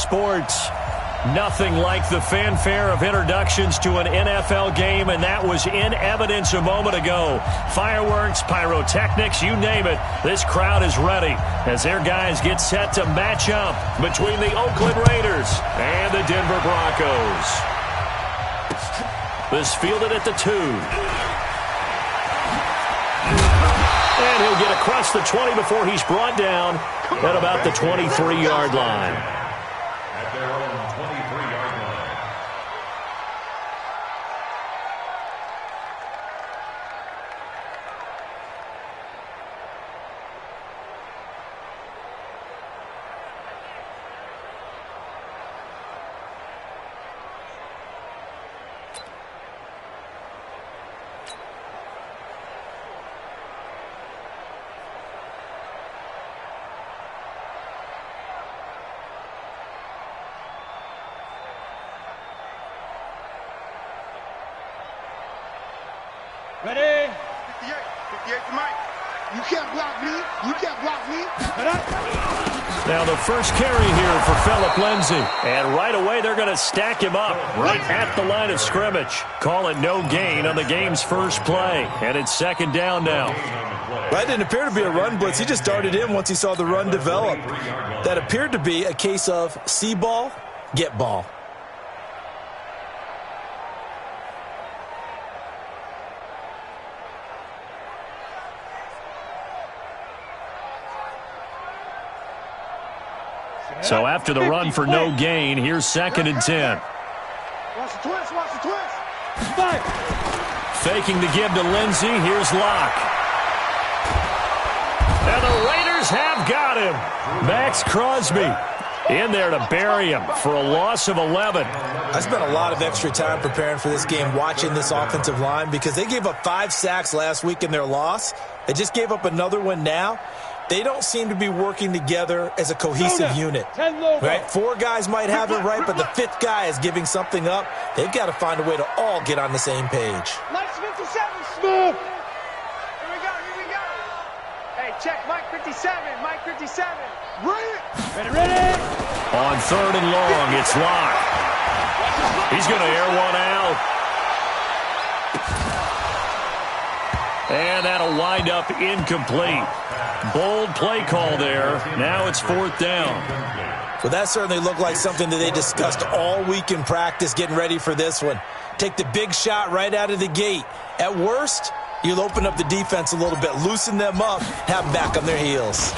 sports. Nothing like the fanfare of introductions to an NFL game, and that was in evidence a moment ago. Fireworks, pyrotechnics, you name it. This crowd is ready as their guys get set to match up between the Oakland Raiders and the Denver Broncos. This fielded at the 2. And he'll get across the 20 before he's brought down at about the 23-yard line. At their own 23-yard line. Ready? 58 to Mike. You can't block me. You can't block me. Now the first carry here for Phillip Lindsay. And right away they're going to stack him up right at the line of scrimmage. Call it no gain on the game's first play. And it's second down now. That didn't appear to be a run blitz. He just darted in once he saw the run develop. That appeared to be a case of see ball, get ball. So after the run for no gain, here's second and 10. Watch the twist. Watch the twist. Faking the give to Lindsay. Here's Locke. And the Raiders have got him. Max Crosby in there to bury him for a loss of 11. I spent a lot of extra time preparing for this game, watching this offensive line, because they gave up 5 sacks last week in their loss. They just gave up another one now. They don't seem to be working together as a cohesive unit. Right? 4 guys might have it right, but the 5th guy is giving something up. They've got to find a way to all get on the same page. Mike 57, smooth. Here we go. Hey, check Mike 57. Mike 57. Bring it. Ready? On third and long, it's Locke. He's going to air one out. And that'll wind up incomplete. Bold play call there. Now it's fourth down. Well, that certainly looked like something that they discussed all week in practice getting ready for this one. Take the big shot right out of the gate. At worst, you'll open up the defense a little bit, loosen them up, have them back on their heels.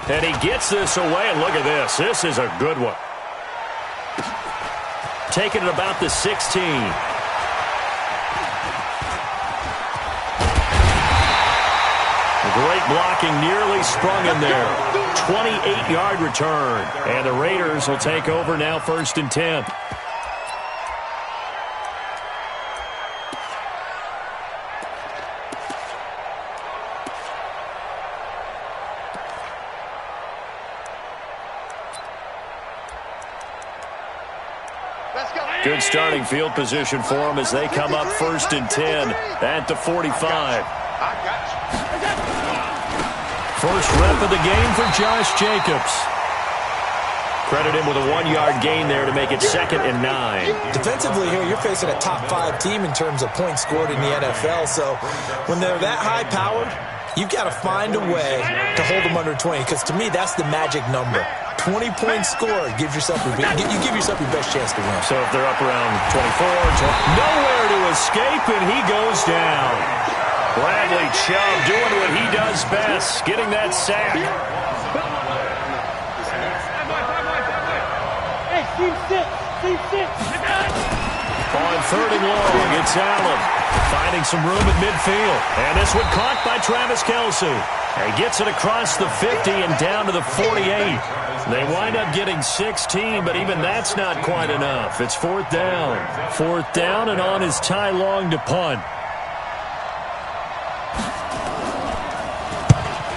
And he gets this away, and look at this. This is a good one. Taking it about the 16. Great blocking, nearly sprung him there. 28-yard return. And the Raiders will take over now, first and 10. Good starting field position for them as they come up first and 10 at the 45. First rep of the game for Josh Jacobs. Credit him with a 1-yard gain there to make it second and 9. Defensively here, you're facing a top 5 team in terms of points scored in the NFL. So when they're that high-powered, you've got to find a way to hold them under 20. Because to me, that's the magic number. 20 points scored gives yourself you give yourself your best chance to win. So if they're up around 24, nowhere to escape, and he goes down. Bradley Chubb doing what he does best, getting that sack. Hey, team six. On third and long, it's Allen finding some room at midfield. And this one caught by Travis Kelce. He gets it across the 50 and down to the 48. They wind up getting 16, but even that's not quite enough. It's fourth down. Fourth down, and on is Ty Long to punt.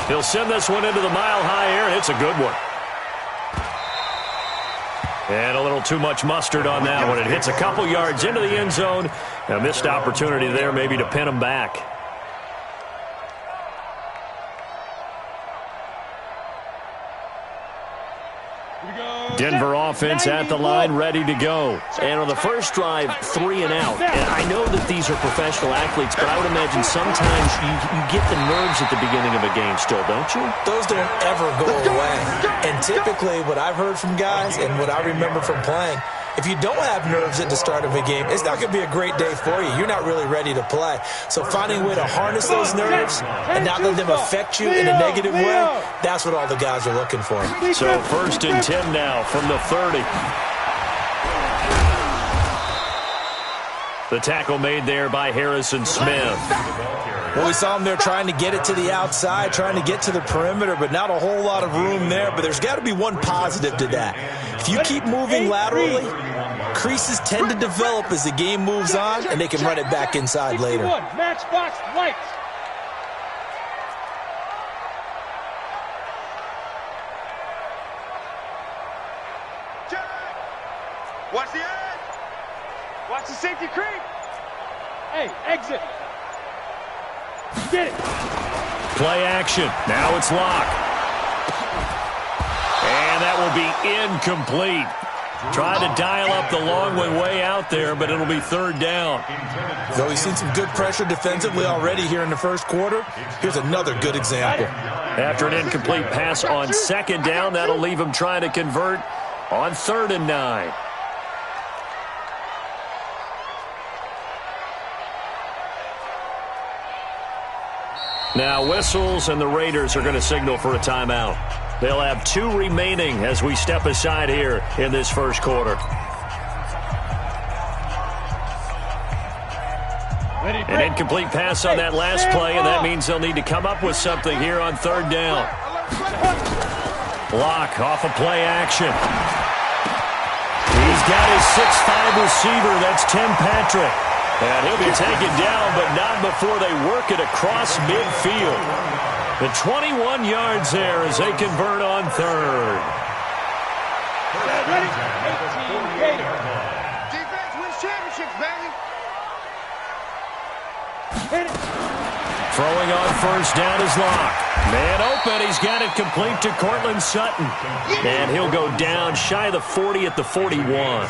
He'll send this one into the mile-high air, and it's a good one. And a little too much mustard on that one. It hits a couple yards into the end zone. A missed opportunity there maybe to pin him back. Here we go. Denver offense at the line, ready to go. And on the first drive, 3 and out. And I know that these are professional athletes, but I would imagine sometimes you get the nerves at the beginning of a game still, don't you? Those don't ever go away. And typically what I've heard from guys and what I remember from playing, if you don't have nerves at the start of a game, it's not going to be a great day for you. You're not really ready to play. So finding a way to harness those nerves and not let them affect you in a negative way, that's what all the guys are looking for. So 1st and 10 now from the 30. The tackle made there by Harrison Smith. Well, we saw him there trying to get it to the outside, trying to get to the perimeter, but not a whole lot of room there. But there's got to be one positive to that. If you keep moving laterally, creases tend to develop as the game moves on, and they can run it back inside later. Matchbox lights. Watch the edge. Watch the safety creep. Hey, exit. Get it. Play action. Now it's Locke. And that will be incomplete. Tried to dial up the long way out there, but it'll be 3rd down. Though we've seen some good pressure defensively already here in the first quarter, here's another good example. After an incomplete pass on 2nd down, that'll leave him trying to convert on 3rd and 9. Now whistles, and the Raiders are going to signal for a timeout. They'll have 2 remaining as we step aside here in this first quarter. An incomplete pass on that last play, and that means they'll need to come up with something here on 3rd down. Locke off a play action. He's got his 6'5" receiver. That's Tim Patrick. And he'll be taken down, but not before they work it across midfield. The 21 yards there as they convert on 3rd. Defense wins championships, baby. Throwing on 1st down is Locke. Man open, he's got it complete to Cortland Sutton. And he'll go down shy of the 40 at the 41.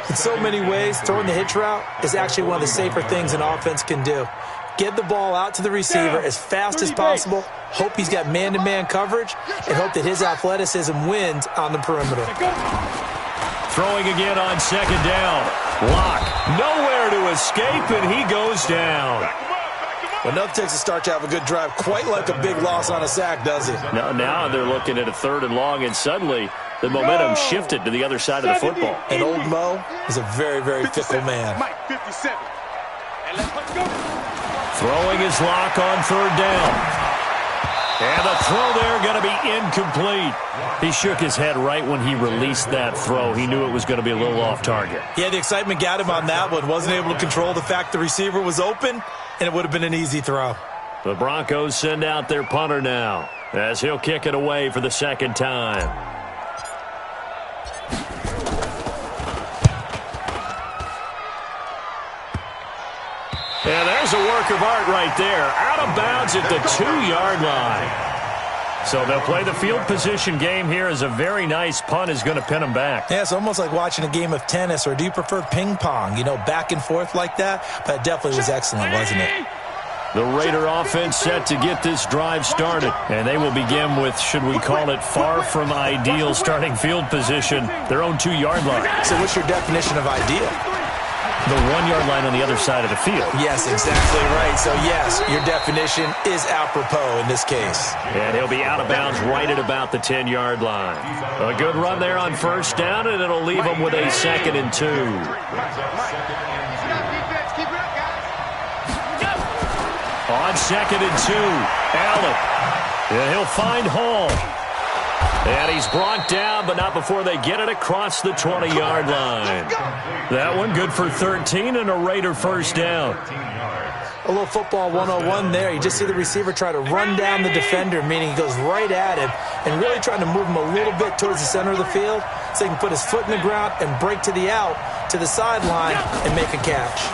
In so many ways, throwing the hitch route is actually one of the safer things an offense can do. Get the ball out to the receiver as fast as possible, hope he's got man-to-man coverage, and hope that his athleticism wins on the perimeter. Throwing again on 2nd down. Locke nowhere to escape, and he goes down. Well, nothing takes a start to have a good drive quite like a big loss on a sack, does it? Now they're looking at a 3rd and long, and suddenly the momentum shifted to the other side of the football. And old Mo is a very, very fickle man. Mike 57. And let's go. Throwing his Locke on 3rd down. And the throw there going to be incomplete. He shook his head right when he released that throw. He knew it was going to be a little off target. Yeah, the excitement got him on that one. Wasn't able to control the fact the receiver was open, and it would have been an easy throw. The Broncos send out their punter now as he'll kick it away for the 2nd time. And there's a work of art right there. Out of bounds at the 2-yard line. So they'll play the field position game here as a very nice punt is going to pin them back. Yeah, it's almost like watching a game of tennis, or do you prefer ping pong? You know, back and forth like that? But it definitely was excellent, wasn't it? The Raider offense set to get this drive started. And they will begin with, should we call it, far from ideal starting field position, their own 2-yard line. So what's your definition of ideal? The 1-yard line on the other side of the field. Yes, exactly right. So, yes, your definition is apropos in this case. And he'll be out of bounds right at about the 10-yard line. A good run there on 1st down, and it'll leave them with a 2nd and 2. On 2nd and 2, Allen. And he'll find Hall. And he's brought down, but not before they get it across the 20-yard line. That one good for 13 and a Raider 1st down. A little football 101 there. You just see the receiver try to run down the defender, meaning he goes right at him and really trying to move him a little bit towards the center of the field so he can put his foot in the ground and break to the out, to the sideline, and make a catch.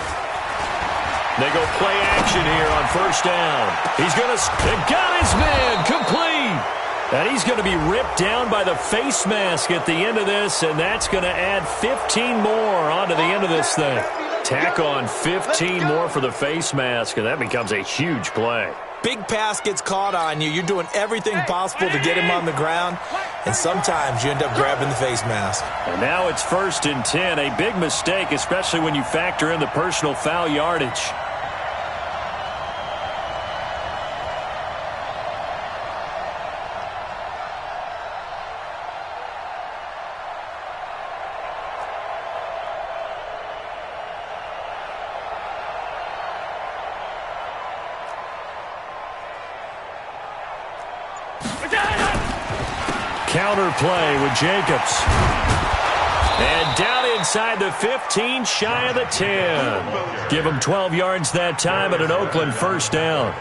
They go play action here on 1st down. He's going to got his man complete. And he's going to be ripped down by the face mask at the end of this, and that's going to add 15 more onto the end of this thing. Tack on 15 more for the face mask, and that becomes a huge play. Big pass gets caught on you. You're doing everything possible to get him on the ground, and sometimes you end up grabbing the face mask. And now it's 1st and 10, a big mistake, especially when you factor in the personal foul yardage. Counter play with Jacobs. And down inside the 15, shy of the 10. Give him 12 yards that time at an Oakland first down.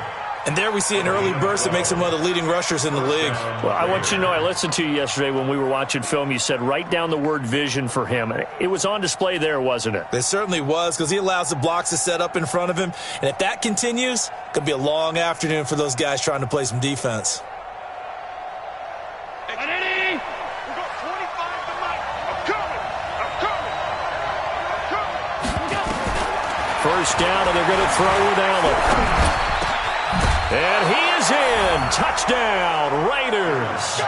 And there we see an early burst that makes him one of the leading rushers in the league. Well, I want you to know, I listened to you yesterday when we were watching film. You said write down the word vision for him. It was on display there, wasn't it? It certainly was, because he allows the blocks to set up in front of him. And if that continues, it could be a long afternoon for those guys trying to play some defense. First down, and they're going to throw with Allen. And he is in. Touchdown, Raiders.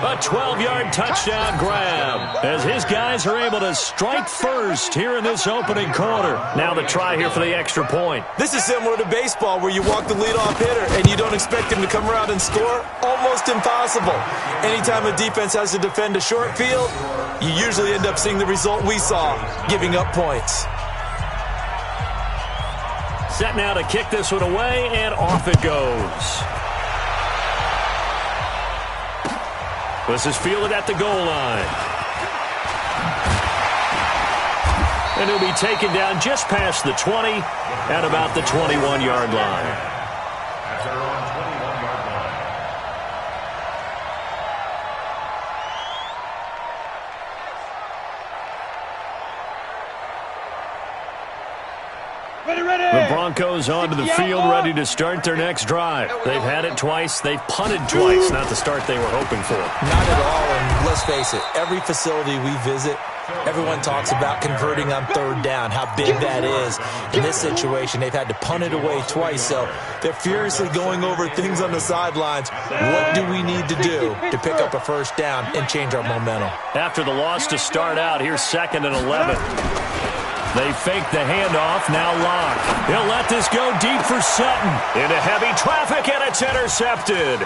A 12-yard touchdown grab as his guys are able to strike first here in this opening quarter. Now the try here for the extra point. This is similar to baseball where you walk the leadoff hitter and you don't expect him to come around and score. Almost impossible. Anytime a defense has to defend a short field, you usually end up seeing the result we saw, giving up points. Set now to kick this one away, and off it goes. This is fielded at the goal line. And he'll be taken down just past the 20 at about the 21-yard line. At their own 21-yard line. The Broncos onto the field, ready to start their next drive. They've had it twice. They've punted twice. Not the start they were hoping for. Not at all, and let's face it, every facility we visit, everyone talks about converting on third down, how big that is. In this situation, they've had to punt it away twice, so they're furiously going over things on the sidelines. What do we need to do to pick up a first down and change our momentum? After the loss to start out, here's 2nd and 11. They fake the handoff, now Locke. He'll let this go deep for Sutton. Into heavy traffic, and it's intercepted.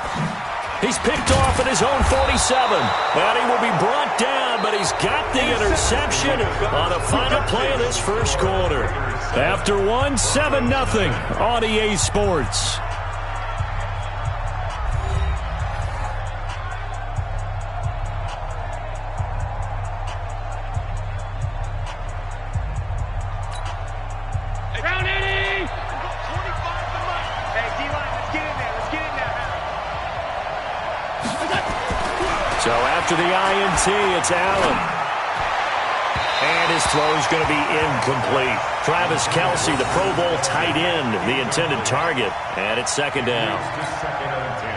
He's picked off at his own 47. And he will be brought down, but he's got the interception on the final play of this first quarter. After one, 7-0 on EA Sports. So after the INT, it's Allen. And his throw is going to be incomplete. Travis Kelce, the Pro Bowl tight end, the intended target. And it's 2nd down.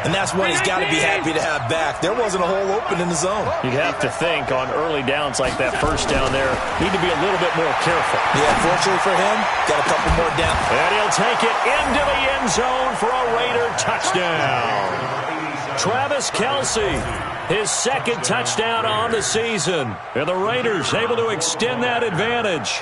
And that's one he's got to be happy to have back. There wasn't a hole open in the zone. You'd have to think on early downs like that first down there, need to be a little bit more careful. Yeah, fortunately for him, got a couple more down. And he'll take it into the end zone for a Raider touchdown. Travis Kelce, his 2nd touchdown on the season. And the Raiders able to extend that advantage.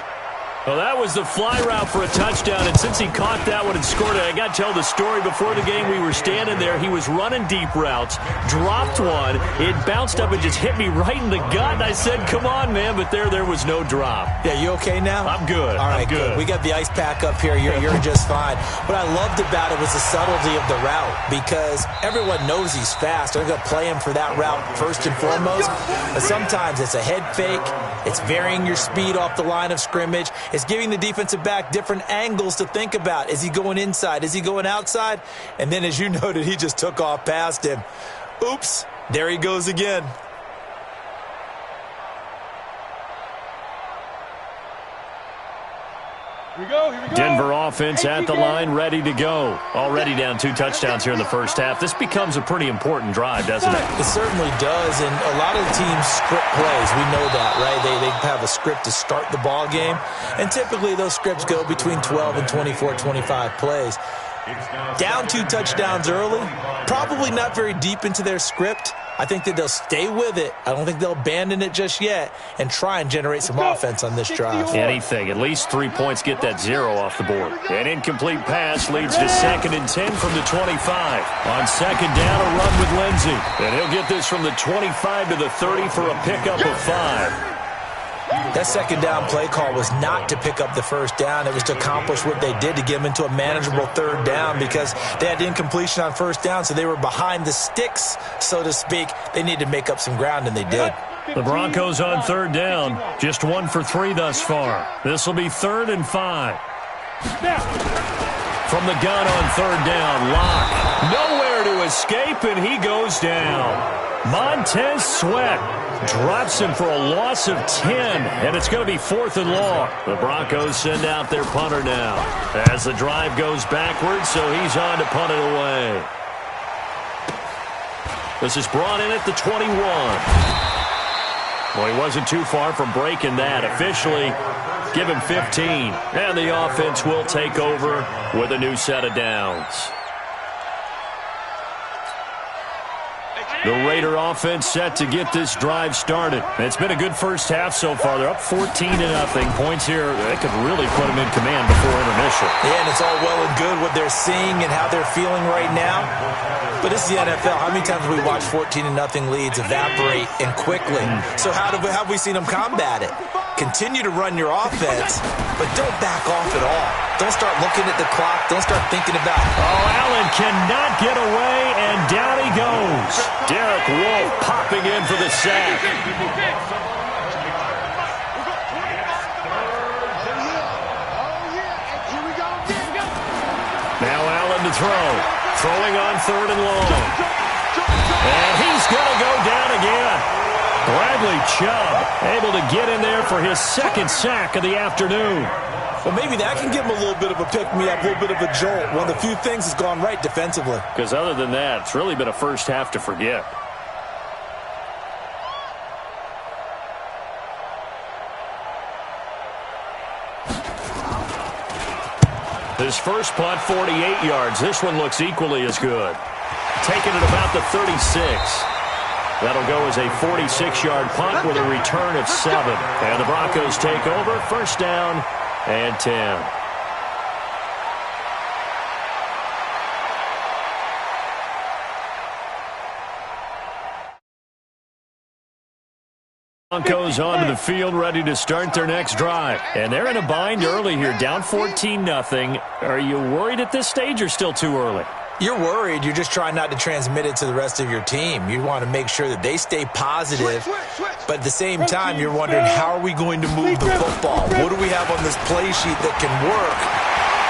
Well, that was the fly route for a touchdown, and since he caught that one and scored it, I got to tell the story. Before the game, we were standing there. He was running deep routes, dropped one. It bounced up and just hit me right in the gut, and I said, come on, man, but there was no drop. Yeah, you okay now? I'm good. All right, I'm good. We got the ice pack up here. You're just fine. What I loved about it was the subtlety of the route, because everyone knows he's fast. They're going to play him for that route first and foremost, but sometimes it's a head fake. It's varying your speed off the line of scrimmage. It's giving the defensive back different angles to think about. Is he going inside? Is he going outside? And then, as you noted, he just took off past him. Oops, there he goes again. Denver offense at the line, ready to go. Already down 2 touchdowns here in the first half. This becomes a pretty important drive, doesn't it? It certainly does, and a lot of the teams script plays. We know that, right? They have a script to start the ball game, and typically those scripts go between 12 and 24, 25 plays. Down 2 touchdowns early, probably not very deep into their script. I think that they'll stay with it. I don't think they'll abandon it just yet and try and generate some offense on this drive. Anything. At least 3 points get that 0 off the board. An incomplete pass leads to 2nd and 10 from the 25. On 2nd down, a run with Lindsey. And he'll get this from the 25 to the 30 for a pickup of 5. That 2nd down play call was not to pick up the 1st down. It was to accomplish what they did, to get them into a manageable 3rd down, because they had incompletion on 1st down, so they were behind the sticks, so to speak. They needed to make up some ground, and they did. The Broncos on 3rd down, just 1 for 3 thus far. This will be 3rd and 5. From the gun on 3rd down, Locke. Nowhere to escape, and he goes down. Montez Sweat drops him for a loss of 10, and it's going to be 4th and long. The Broncos send out their punter now as the drive goes backwards, so he's on to punt it away. This is brought in at the 21. Well, he wasn't too far from breaking that. Officially, give him 15, and the offense will take over with a new set of downs. The Raider offense set to get this drive started. It's been a good first half so far. They're up 14-0. Points here, they could really put them in command before intermission. Yeah, and it's all well and good what they're seeing and how they're feeling right now. But this is the NFL. How many times have we watched 14-0 leads evaporate and quickly? So how have we seen them combat it? Continue to run your offense, but don't back off at all. Don't start looking at the clock. Don't start thinking about it. Oh, Allen cannot get away, and down he goes. Derek Wolfe popping in for the sack. Now Allen to throw. Throwing on 3rd and long. And he's going to go down again. Bradley Chubb able to get in there for his 2nd sack of the afternoon. Well, maybe that can give him a little bit of a pick-me-up, a little bit of a jolt. One of the few things that's gone right defensively. Because other than that, it's really been a first half to forget. His first punt, 48 yards. This one looks equally as good. Taking it about the 36. That'll go as a 46-yard punt with a return of 7. And the Broncos take over, 1st down and 10. Broncos onto the field, ready to start their next drive. And they're in a bind early here, down 14-0. Are you worried at this stage or still too early? You're worried. You're just trying not to transmit it to the rest of your team. You want to make sure that they stay positive. But at the same time, you're wondering, how are we going to move the football? What do we have on this play sheet that can work?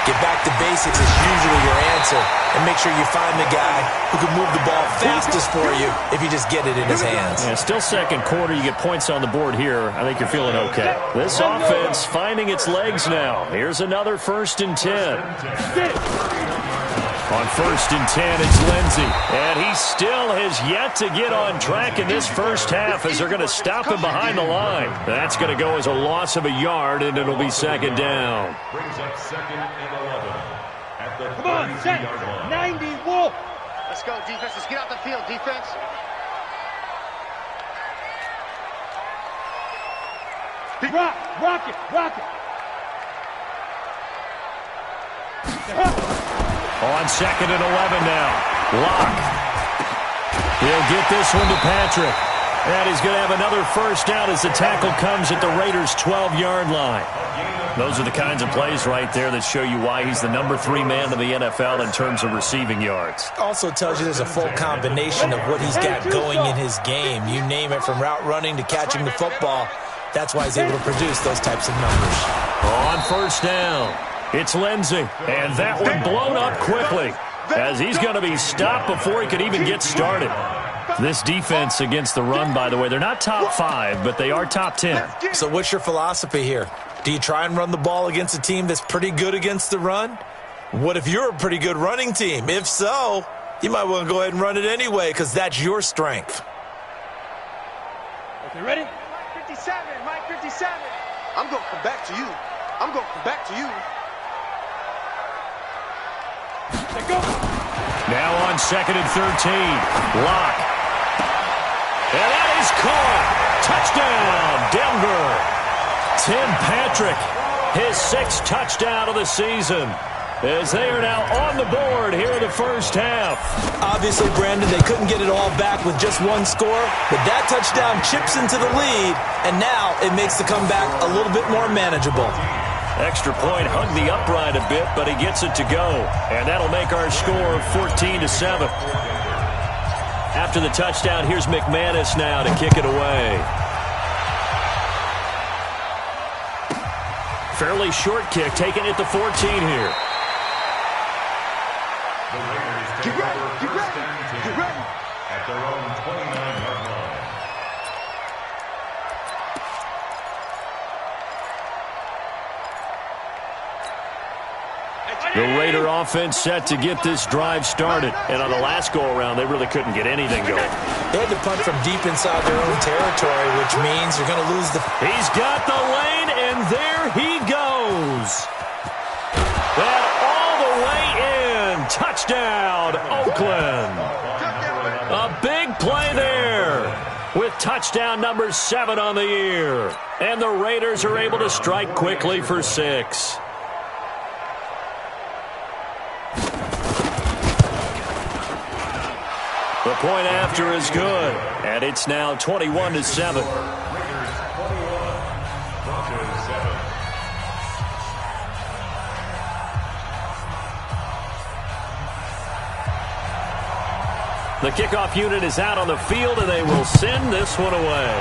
Get back to basics is usually your answer. And make sure you find the guy who can move the ball fastest for you if you just get it in his hands. Yeah, still 2nd quarter. You get points on the board here. I think you're feeling okay. This offense finding its legs now. Here's another 1st and 10. On 1st and 10, it's Lindsey. And he still has yet to get on track in this first half as they're going to stop him behind the line. That's going to go as a loss of a yard, and it'll be 2nd down. Brings up 2nd and 11 at the come on, set 90, Wolf. Let's go, defense. Let's get out the field, defense. Rock it. On 2nd and 11 now. Locke. He'll get this one to Patrick. And he's going to have another 1st down as the tackle comes at the Raiders' 12-yard line. Those are the kinds of plays right there that show you why he's the number 3 man in the NFL in terms of receiving yards. Also tells you there's a full combination of what he's got going in his game. You name it, from route running to catching the football. That's why he's able to produce those types of numbers. On 1st down, it's Lindsey. And that one blown up quickly as he's going to be stopped before he could even get started. This defense against the run, by the way, they're not top 5, but they are top 10. So what's your philosophy here? Do you try and run the ball against a team that's pretty good against the run? What if you're a pretty good running team? If so, you might want to go ahead and run it anyway because that's your strength. Okay, ready? Mike 57, Mike 57. I'm going to come back to you. I'm going to come back to you. Let go. Now on 2nd and 13. Lock. And that is caught. Touchdown, Denver. Tim Patrick, his 6th touchdown of the season, as they are now on the board here in the first half. Obviously, Brandon, they couldn't get it all back with just one score, but that touchdown chips into the lead, and now it makes the comeback a little bit more manageable. Extra point hugged the upright a bit, but he gets it to go, and that'll make our score 14-7. After the touchdown, here's McManus now to kick it away. Fairly short kick, taken at the 14 here. Get ready, get ready, get ready. At their own 29-yard line. The Raider offense set to get this drive started. And on the last go-around, they really couldn't get anything going. They had to punt from deep inside their own territory, which means you're going to lose the... He's got the lane, and there he goes. And all the way in. Touchdown, Oakland. A big play there with touchdown number 7 on the year. And the Raiders are able to strike quickly for 6. The point after is good, and it's now 21-7. The kickoff unit is out on the field, and they will send this one away.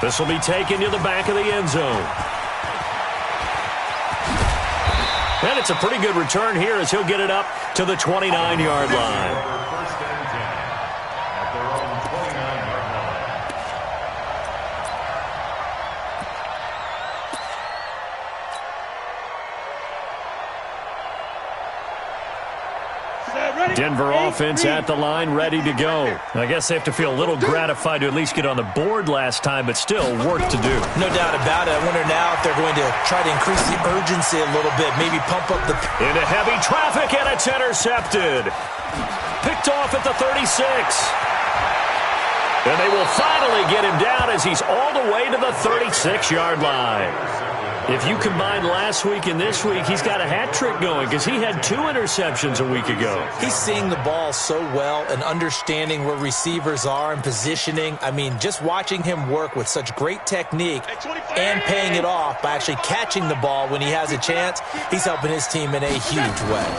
This will be taken to the back of the end zone. And it's a pretty good return here as he'll get it up to the 29-yard line. First and 10 at their own 29-yard Ready? Denver offense at the line, ready to go. I guess they have to feel a little gratified to at least get on the board last time, but still work to do. No doubt about it. I wonder now if they're going to try to increase the urgency a little bit, maybe pump up the... Into heavy traffic, and it's intercepted. Picked off at the 36. And they will finally get him down as he's all the way to the 36-yard line. If you combine last week and this week, he's got a hat trick going because he had 2 interceptions a week ago. He's seeing the ball so well and understanding where receivers are and positioning. I mean, just watching him work with such great technique and paying it off by actually catching the ball when he has a chance, he's helping his team in a huge way.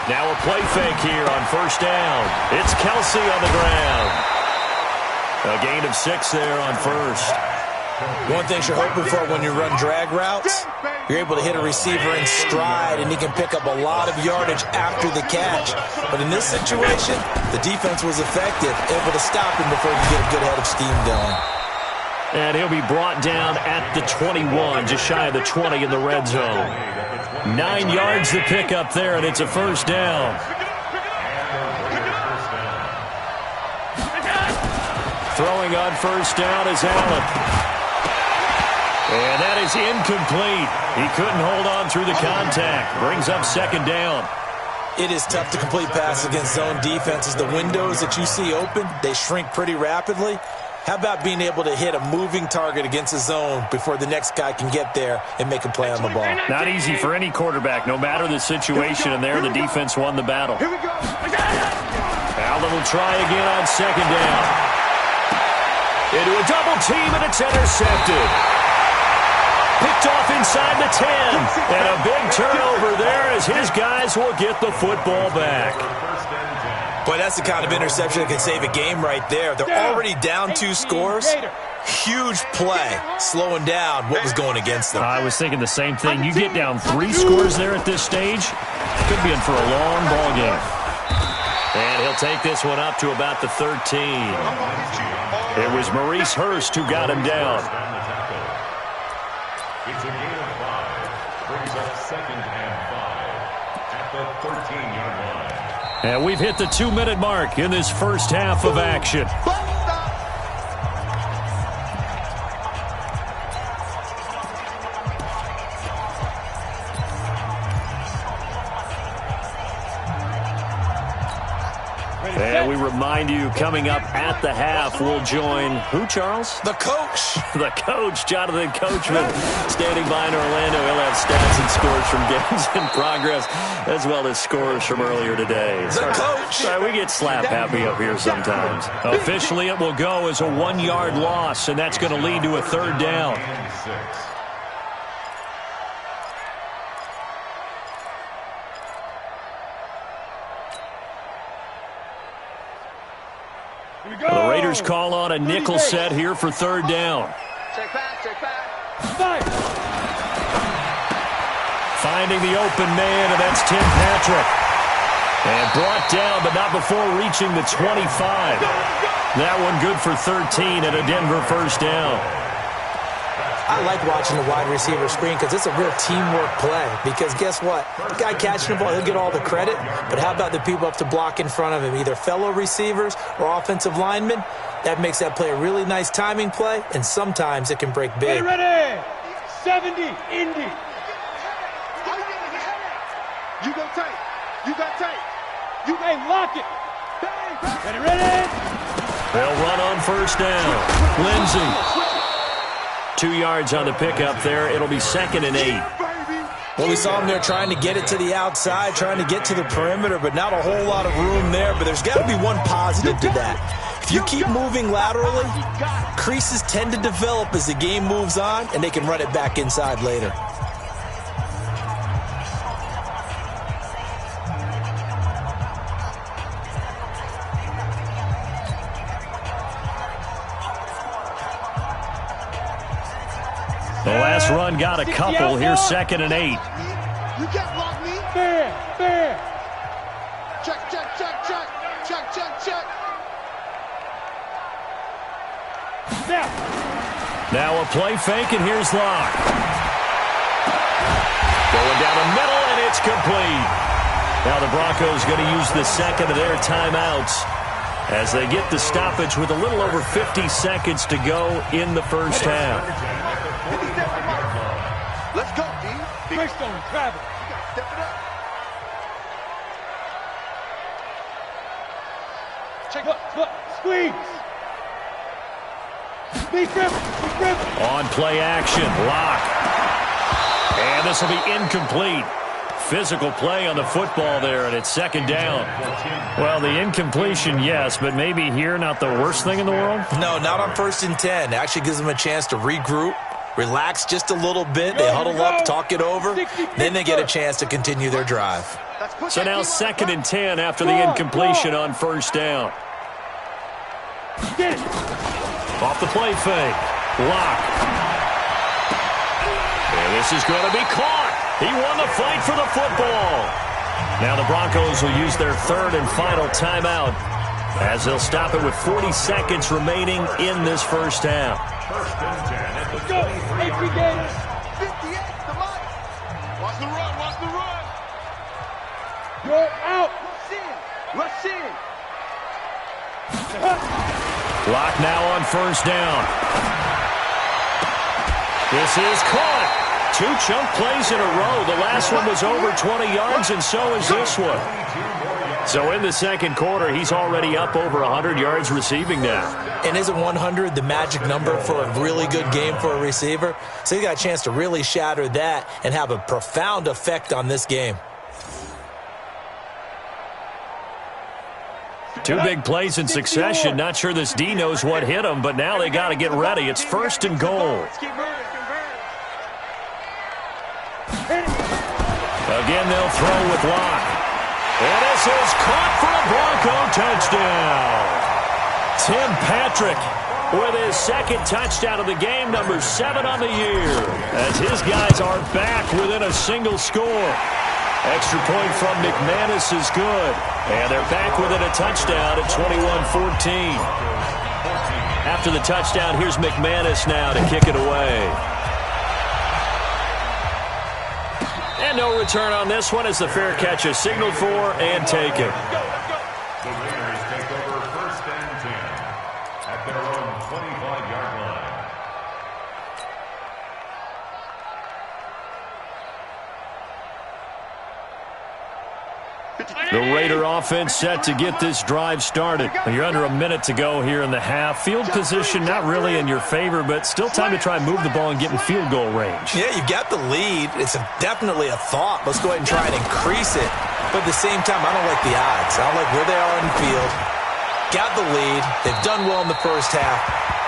Now a play fake here on first down. It's Kelsey on the ground. A gain of 6 there on first. One thing you're hoping for when you run drag routes, you're able to hit a receiver in stride, and he can pick up a lot of yardage after the catch. But in this situation, the defense was effective, able to stop him before he could get a good head of steam going. And he'll be brought down at the 21, just shy of the 20 in the red zone. 9 yards to pick up there, and it's a first down. Throwing on first down is Allen. And that is incomplete. He couldn't hold on through the contact. Brings up second down. It is tough to complete passes against zone defenses. The windows that you see open, they shrink pretty rapidly. How about being able to hit a moving target against a zone before the next guy can get there and make a play on the ball? Not easy for any quarterback, no matter the situation, and there the defense won the battle. Allen will try again on second down. Into a double team, and it's intercepted. Picked off inside the 10. And a big turnover there as his guys will get the football back. Boy, that's the kind of interception that can save a game right there. They're already down 2 scores. Huge play, slowing down what was going against them. I was thinking the same thing. You get down 3 scores there at this stage, could be in for a long ball game. And he'll take this one up to about the 13. It was Maurice Hurst who got him down. It's a gain of 5. Brings up 2nd and 5 at the 13-yard line. And we've hit the 2-minute mark in this first half of action. And we remind you, coming up at the half, we'll join who, Charles? The coach. The coach, Jonathan Coachman, standing by in Orlando. He'll have stats and scores from games in progress, as well as scores from earlier today. The coach. We get slap happy up here sometimes. Officially, it will go as a 1-yard loss, and that's going to lead to a 3rd down. The Raiders call on a nickel set here for 3rd down. Check back, check back. Fight. Finding the open man, and that's Tim Patrick. And brought down, but not before reaching the 25. That one good for 13 and a Denver 1st down. I like watching the wide receiver screen because it's a real teamwork play. Because guess what? The guy catching the ball, he'll get all the credit. But how about the people up to block in front of him, either fellow receivers or offensive linemen? That makes that play a really nice timing play, and sometimes it can break big. Ready. 70, Indy. You go tight. You got tight. You may lock it. Ready. They'll run on 1st down. Lindsey. 2 yards on the pickup there. It'll be 2nd and 8. Well, we saw him there trying to get it to the outside, trying to get to the perimeter, but not a whole lot of room there. But there's got to be one positive to that. If you keep moving laterally, creases tend to develop as the game moves on, and they can run it back inside later. The last run got a couple. Here's 2nd and 8. You can't block me. Fair. Check. Now a play fake, and here's Locke. Going down the middle, and it's complete. Now the Broncos going to use the 2nd of their timeouts as they get the stoppage with a little over 50 seconds to go in the first half. Let's go, D. Greystone, Travis. Step it up. Check. Look. Squeeze. Be driven. On play action, Locke. And this will be incomplete. Physical play on the football there, and it's 2nd down. Well, the incompletion, yes, but maybe here not the worst thing in the world? No, not on 1st and 10. It actually gives them a chance to regroup, relax just a little bit. They huddle up, talk it over. Then they get a chance to continue their drive. So now 2nd and 10 after the incompletion on 1st down. Get it. Off the play fake. Locke. And this is going to be caught. He won the fight for the football. Now the Broncos will use their 3rd and final timeout as they'll stop it with 40 seconds remaining in this first half. 1st and 10 at the Go. 28. AP Gators. 58, come on. Watch the run. You're out. Rush in. Locke now on 1st down. This is caught. 2 chunk plays in a row. The last one was over 20 yards, and so is this one. So in the 2nd quarter, he's already up over 100 yards receiving now. And isn't 100 the magic number for a really good game for a receiver? So he's got a chance to really shatter that and have a profound effect on this game. 2 big plays in succession. Not sure this D knows what hit him, but now they got to get ready. It's 1st and goal. Again, they'll throw with Locke. And this is caught for a Bronco touchdown. Tim Patrick with his 2nd touchdown of the game, number 7 on the year, as his guys are back within a single score. Extra point from McManus is good. And they're back within a touchdown at 21-14. After the touchdown, here's McManus now to kick it away. And no return on this one as the fair catch is signaled for and taken. The Raiders take over 1st and 10 at their own 25-yard line. The Raider offense set to get this drive started. You're under a minute to go here in the half. Field position not really in your favor, but still time to try and move the ball and get in field goal range. Yeah, you got the lead. It's definitely a thought. Let's go ahead and try and increase it. But at the same time, I don't like the odds. I don't like where they are on the field. Got the lead. They've done well in the first half.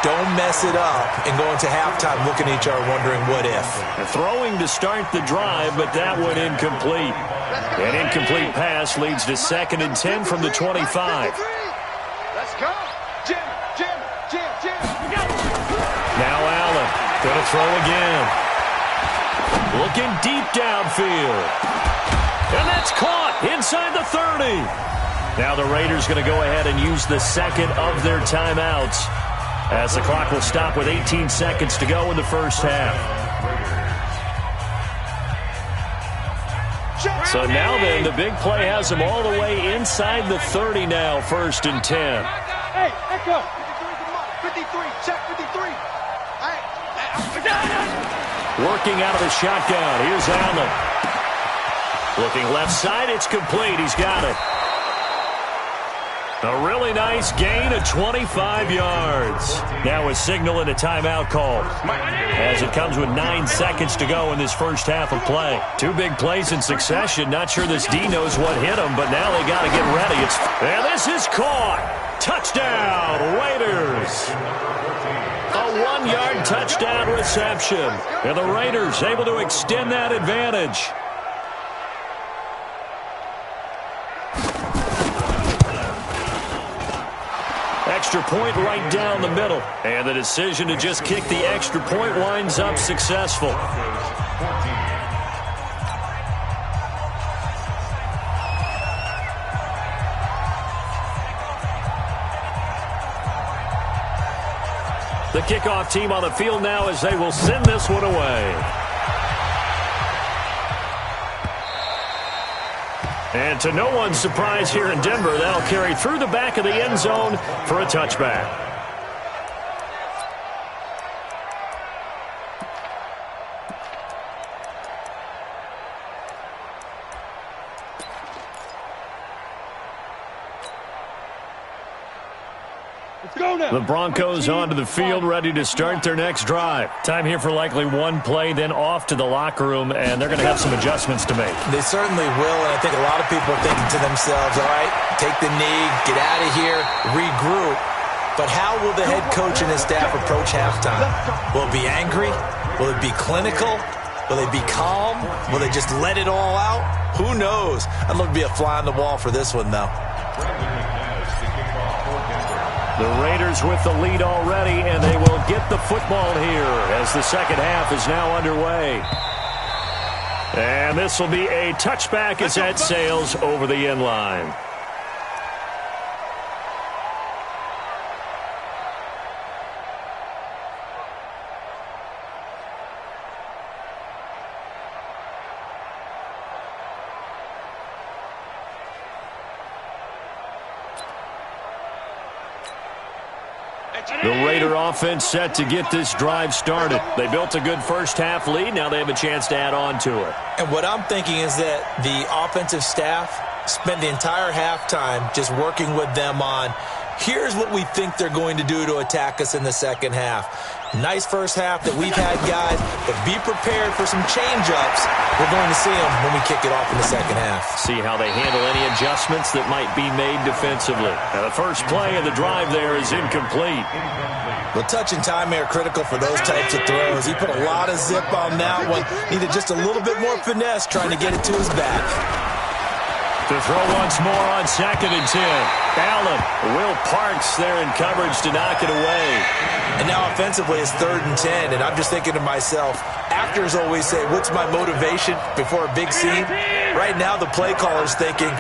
Don't mess it up and go into halftime looking at each other wondering what if. Throwing to start the drive, but that one incomplete. An incomplete pass leads to 2nd and 10 from the 25. Let's go. Jim. Now Allen going to throw again. Looking deep downfield. And that's caught inside the 30. Now the Raiders going to go ahead and use the second of their timeouts as the clock will stop with 18 seconds to go in the first half. So now then, the big play has them all the way inside the 30 now, 1st and 10. Hey, Echo. 53, check 53. Working out of the shotgun. Here's Allen. Looking left side, it's complete. He's got it. A really nice gain of 25 yards. Now a signal and a timeout call as it comes with 9 seconds to go in this first half of play. 2 big plays in succession. Not sure this D knows what hit him, but now they got to get ready. And this is caught. Touchdown, Raiders. A 1-yard touchdown reception. And the Raiders able to extend that advantage. Extra point right down the middle. And the decision to just kick the extra point winds up successful. The kickoff team on the field now as they will send this one away. And to no one's surprise here in Denver, that'll carry through the back of the end zone for a touchback. The Broncos onto the field, ready to start their next drive. Time here for likely one play, then off to the locker room, and they're going to have some adjustments to make. They certainly will, and I think a lot of people are thinking to themselves, all right, take the knee, get out of here, regroup. But how will the head coach and his staff approach halftime? Will it be angry? Will it be clinical? Will they be calm? Will they just let it all out? Who knows? I'd love to be a fly on the wall for this one, though. The Raiders with the lead already, and they will get the football here as the second half is now underway. And this will be a touchback as that sails over the end line. The Raider offense set to get this drive started. They built a good first half lead. Now they have a chance to add on to it. And what I'm thinking is that the offensive staff spent the entire halftime just working with them on, here's what we think they're going to do to attack us in the second half. Nice first half that we've had, guys, but be prepared for some change-ups. We're going to see them when we kick it off in the second half. See how they handle any adjustments that might be made defensively. Now the first play of the drive there is incomplete. Well, touch and time are critical for those types of throws. He put a lot of zip on that one. Needed just a little bit more finesse trying to get it to his back. To throw once more on 2nd and 10. Allen, Will Parks there in coverage to knock it away. And now offensively it's 3rd and 10, and I'm just thinking to myself, actors always say, what's my motivation before a big scene? Right now the play caller's thinking,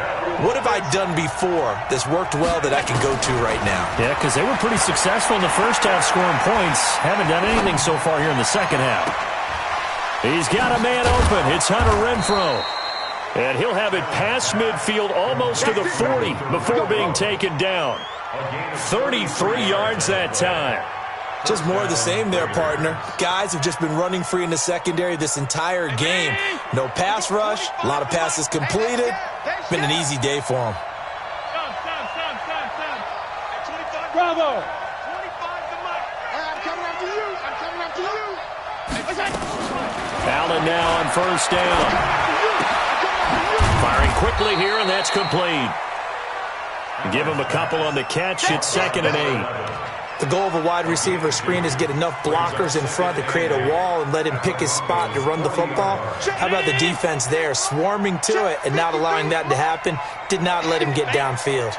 what have I done before that's worked well that I can go to right now? Yeah, because they were pretty successful in the first half scoring points. Haven't done anything so far here in the second half. He's got a man open. It's Hunter Renfrow. And he'll have it past midfield almost to the 40 before being taken down. 33 yards that time. Just more of the same there, partner. Guys have just been running free in the secondary this entire game. No pass rush, a lot of passes completed. It's been an easy day for them. Bravo. 25 to Mike. I'm coming after you. I'm coming after you. Allen now on first down. Firing quickly here, and that's complete. Give him a couple on the catch. It's 2nd and 8. The goal of a wide receiver screen is get enough blockers in front to create a wall and let him pick his spot to run the football. How about the defense there, swarming to it and not allowing that to happen? Did not let him get downfield.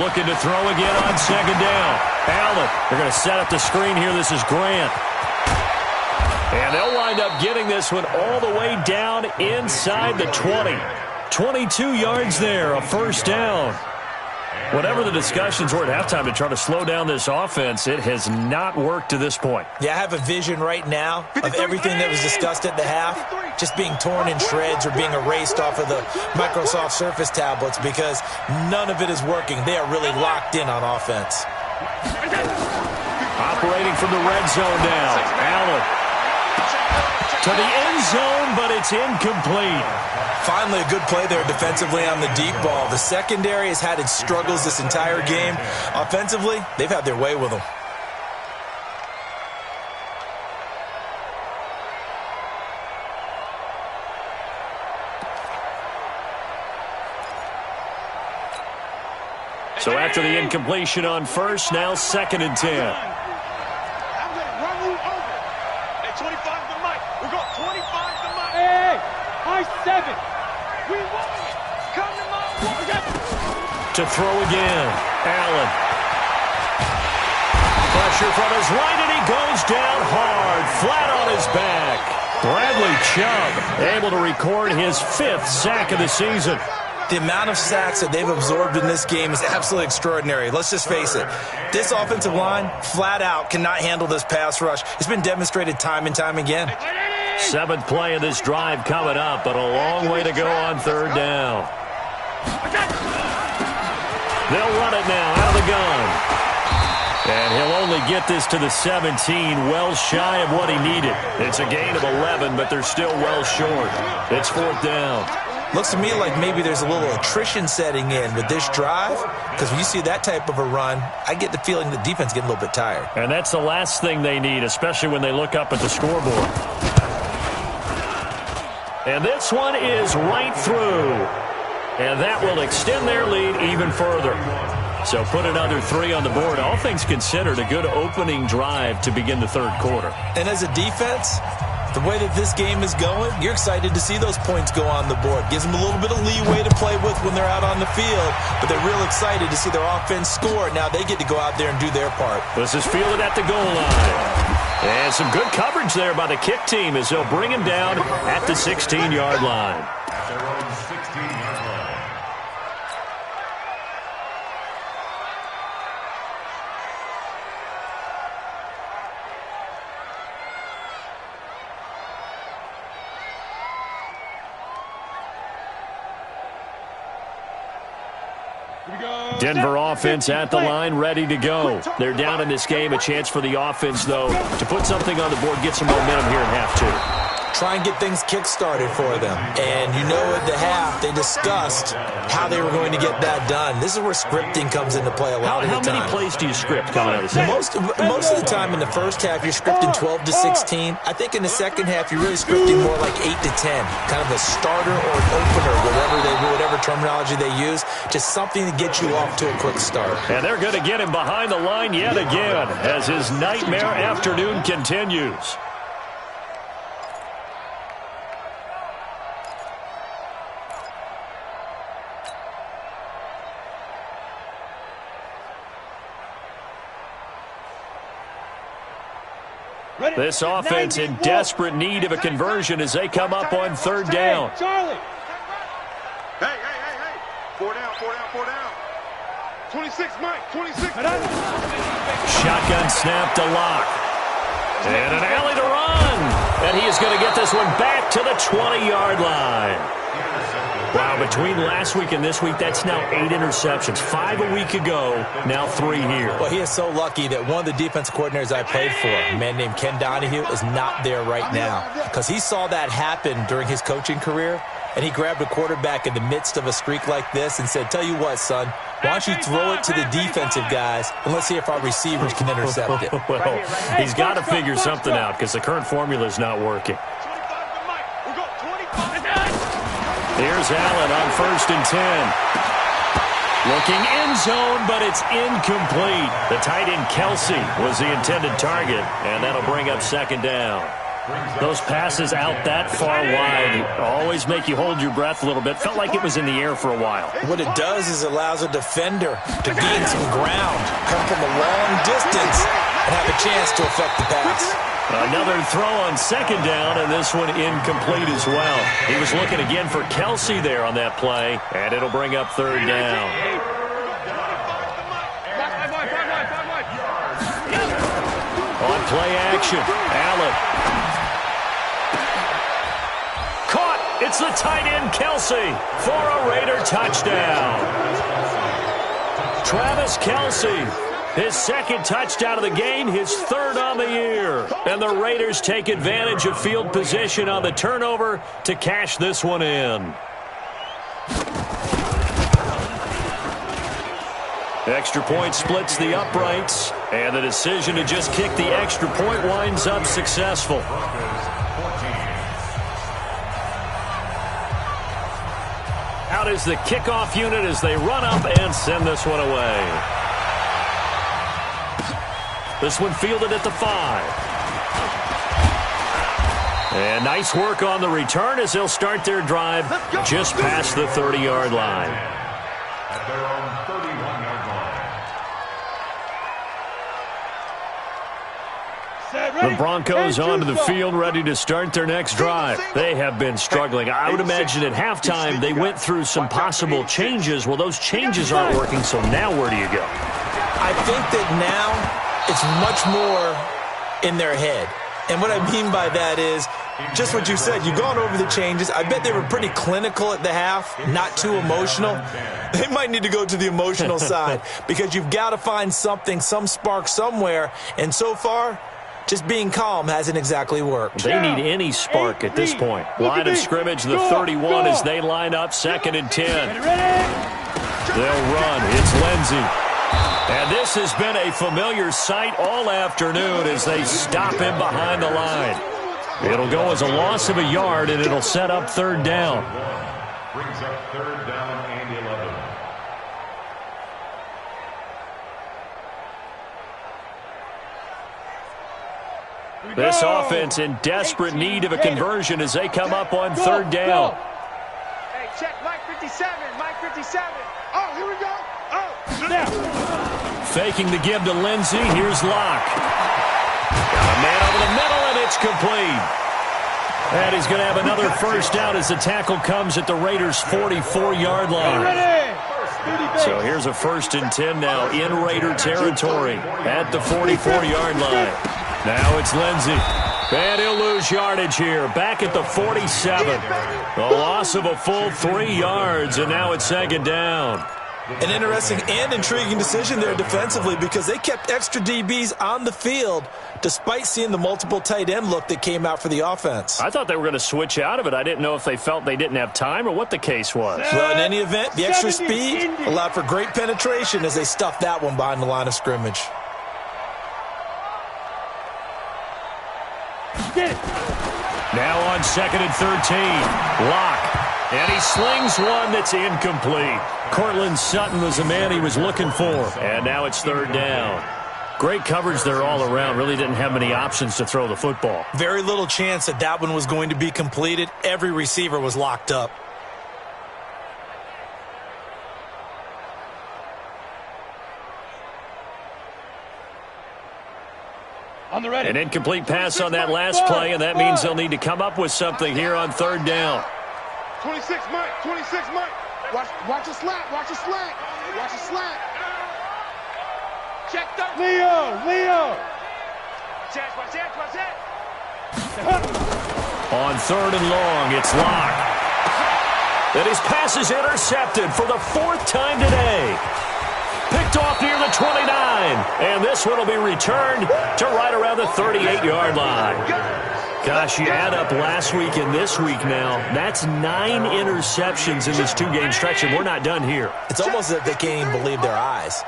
Looking to throw again on 2nd down. Allen, they're going to set up the screen here. This is Grant. And they'll wind up getting this one all the way down inside the 20. 22 yards there, a first down. Whatever the discussions were at halftime to try to slow down this offense, it has not worked to this point. Yeah, I have a vision right now of everything that was discussed at the half just being torn in shreds or being erased off of the Microsoft Surface tablets because none of it is working. They are really locked in on offense. Operating from the red zone now. Allen to the end zone, but it's incomplete. Finally, a good play there defensively on the deep ball. The secondary has had its struggles this entire game. Offensively, they've had their way with them. So after the incompletion on first, now 2nd and 10. I'm going to run you over. Hey, 25 to Mike. We got 25 to Mike. Hey, high 7. We won it. Come to my way. To throw again. Allen. Pressure from his right, and he goes down hard, flat on his back. Bradley Chubb able to record his 5th sack of the season. The amount of sacks that they've absorbed in this game is absolutely extraordinary. Let's just face it. This offensive line, flat out, cannot handle this pass rush. It's been demonstrated time and time again. 7th play of this drive coming up, but a long way to go on 3rd down. They'll run it now out of the gun. And he'll only get this to the 17, well shy of what he needed. It's a gain of 11, but they're still well short. It's 4th down. Looks to me like maybe there's a little attrition setting in with this drive, because when you see that type of a run, I get the feeling the defense getting a little bit tired. And that's the last thing they need, especially when they look up at the scoreboard. And this one is right through. And that will extend their lead even further. So put another 3 on the board. All things considered, a good opening drive to begin the 3rd quarter. And as a defense, the way that this game is going, you're excited to see those points go on the board. Gives them a little bit of leeway to play with when they're out on the field, but they're real excited to see their offense score. Now they get to go out there and do their part. This is fielded at the goal line. And some good coverage there by the kick team as they'll bring him down at the 16-yard line. At their own 16-yard line. Denver offense at the line, ready to go. They're down in this game. A chance for the offense, though, to put something on the board, get some momentum here in half 2. Try and get things kick-started for them. And you know at the half, they discussed how they were going to get that done. This is where scripting comes into play a lot of the time. How many plays do you script coming out of the second? Most of the time in the first half, you're scripting 12 to 16. I think in the second half, you're really scripting more like 8 to 10. Kind of a starter or an opener, whatever terminology they use. Just something to get you off to a quick start. And they're going to get him behind the line yet again as his nightmare afternoon continues. This offense in desperate need of a conversion as they come up on third down. Charlie. Hey. 4 down. 26, Mike. 26. Shotgun snap to Locke. And an alley to run. And he is going to get this one back to the 20-yard line. Wow, between last week and this week, that's now 8 interceptions. 5 a week ago, now 3 here. Well, he is so lucky that one of the defense coordinators I played for, a man named Ken Donahue, is not there right now. Because he saw that happen during his coaching career, and he grabbed a quarterback in the midst of a streak like this and said, tell you what, son, why don't you throw it to the defensive guys, and let's see if our receivers can intercept it. Well, he's got to figure something out because the current formula is not working. Here's Allen on 1st and 10. Looking end zone, but it's incomplete. The tight end Kelsey was the intended target, and that'll bring up 2nd down. Those passes out that far wide always make you hold your breath a little bit. Felt like it was in the air for a while. What it does is allows a defender to gain some ground, come from a long distance, and have a chance to affect the pass. Another throw on 2nd down, and this one incomplete as well. He was looking again for Kelsey there on that play, and it'll bring up 3rd down. On play action, Allen. Caught! It's the tight end Kelsey for a Raider touchdown. Travis Kelsey. His 2nd touchdown of the game, his 3rd on the year. And the Raiders take advantage of field position on the turnover to cash this one in. Extra point splits the uprights, and the decision to just kick the extra point winds up successful. Out is the kickoff unit as they run up and send this one away. This one fielded at the 5. And nice work on the return as they'll start their drive just past the 30-yard line. At their own 31-yard line. The Broncos onto the field ready to start their next drive. They have been struggling. I would imagine at halftime they went through some possible changes. Well, those changes aren't working, so now where do you go? I think that now it's much more in their head. And what I mean by that is just what you said. You've gone over the changes. I bet they were pretty clinical at the half, not too emotional. They might need to go to the emotional side because you've got to find something, some spark somewhere. And so far, just being calm hasn't exactly worked. They need any spark at this point. Line of scrimmage, the 31 as they line up 2nd and 10. They'll run. It's Lindsey. And this has been a familiar sight all afternoon as they stop him behind the line. It'll go as a loss of a yard, and it'll set up 3rd down. Brings up 3rd down and 11. This offense in desperate need of a conversion as they come up on 3rd down. Hey, check Mike 57. Mike 57. Oh, here we go. Oh, snap. Faking the give to Lindsey. Here's Locke. Got a man over the middle, and it's complete. And he's going to have another 1st down as the tackle comes at the Raiders' 44-yard line. So here's a 1st and 10 now in Raider territory at the 44-yard line. Now it's Lindsey. And he'll lose yardage here. Back at the 47. A loss of a full 3 yards, and now it's 2nd down. An interesting and intriguing decision there defensively because they kept extra DBs on the field despite seeing the multiple tight end look that came out for the offense. I thought they were going to switch out of it. I didn't know if they felt they didn't have time or what the case was. Well, in any event, the extra speed allowed for great penetration as they stuffed that one behind the line of scrimmage. Now on 2nd and 13. Locke. And he slings one that's incomplete. Cortland Sutton was the man he was looking for. And now it's 3rd down. Great coverage there all around. Really didn't have many options to throw the football. Very little chance that that one was going to be completed. Every receiver was locked up. On the ready. An incomplete pass on that last play, and that means they'll need to come up with something here on third down. 26, Mike. 26, Mike. Watch the slack. Watch the slack. Watch the slack. Check the Leo. Watch that. On third and long, it's Locke. And his pass is intercepted for the fourth time today. Picked off near the 29. And this one will be returned to right around the 38-yard line. Gosh, you add up last week and this week now. That's 9 interceptions in this two-game stretch, and we're not done here. It's almost as if they can't even believe their eyes.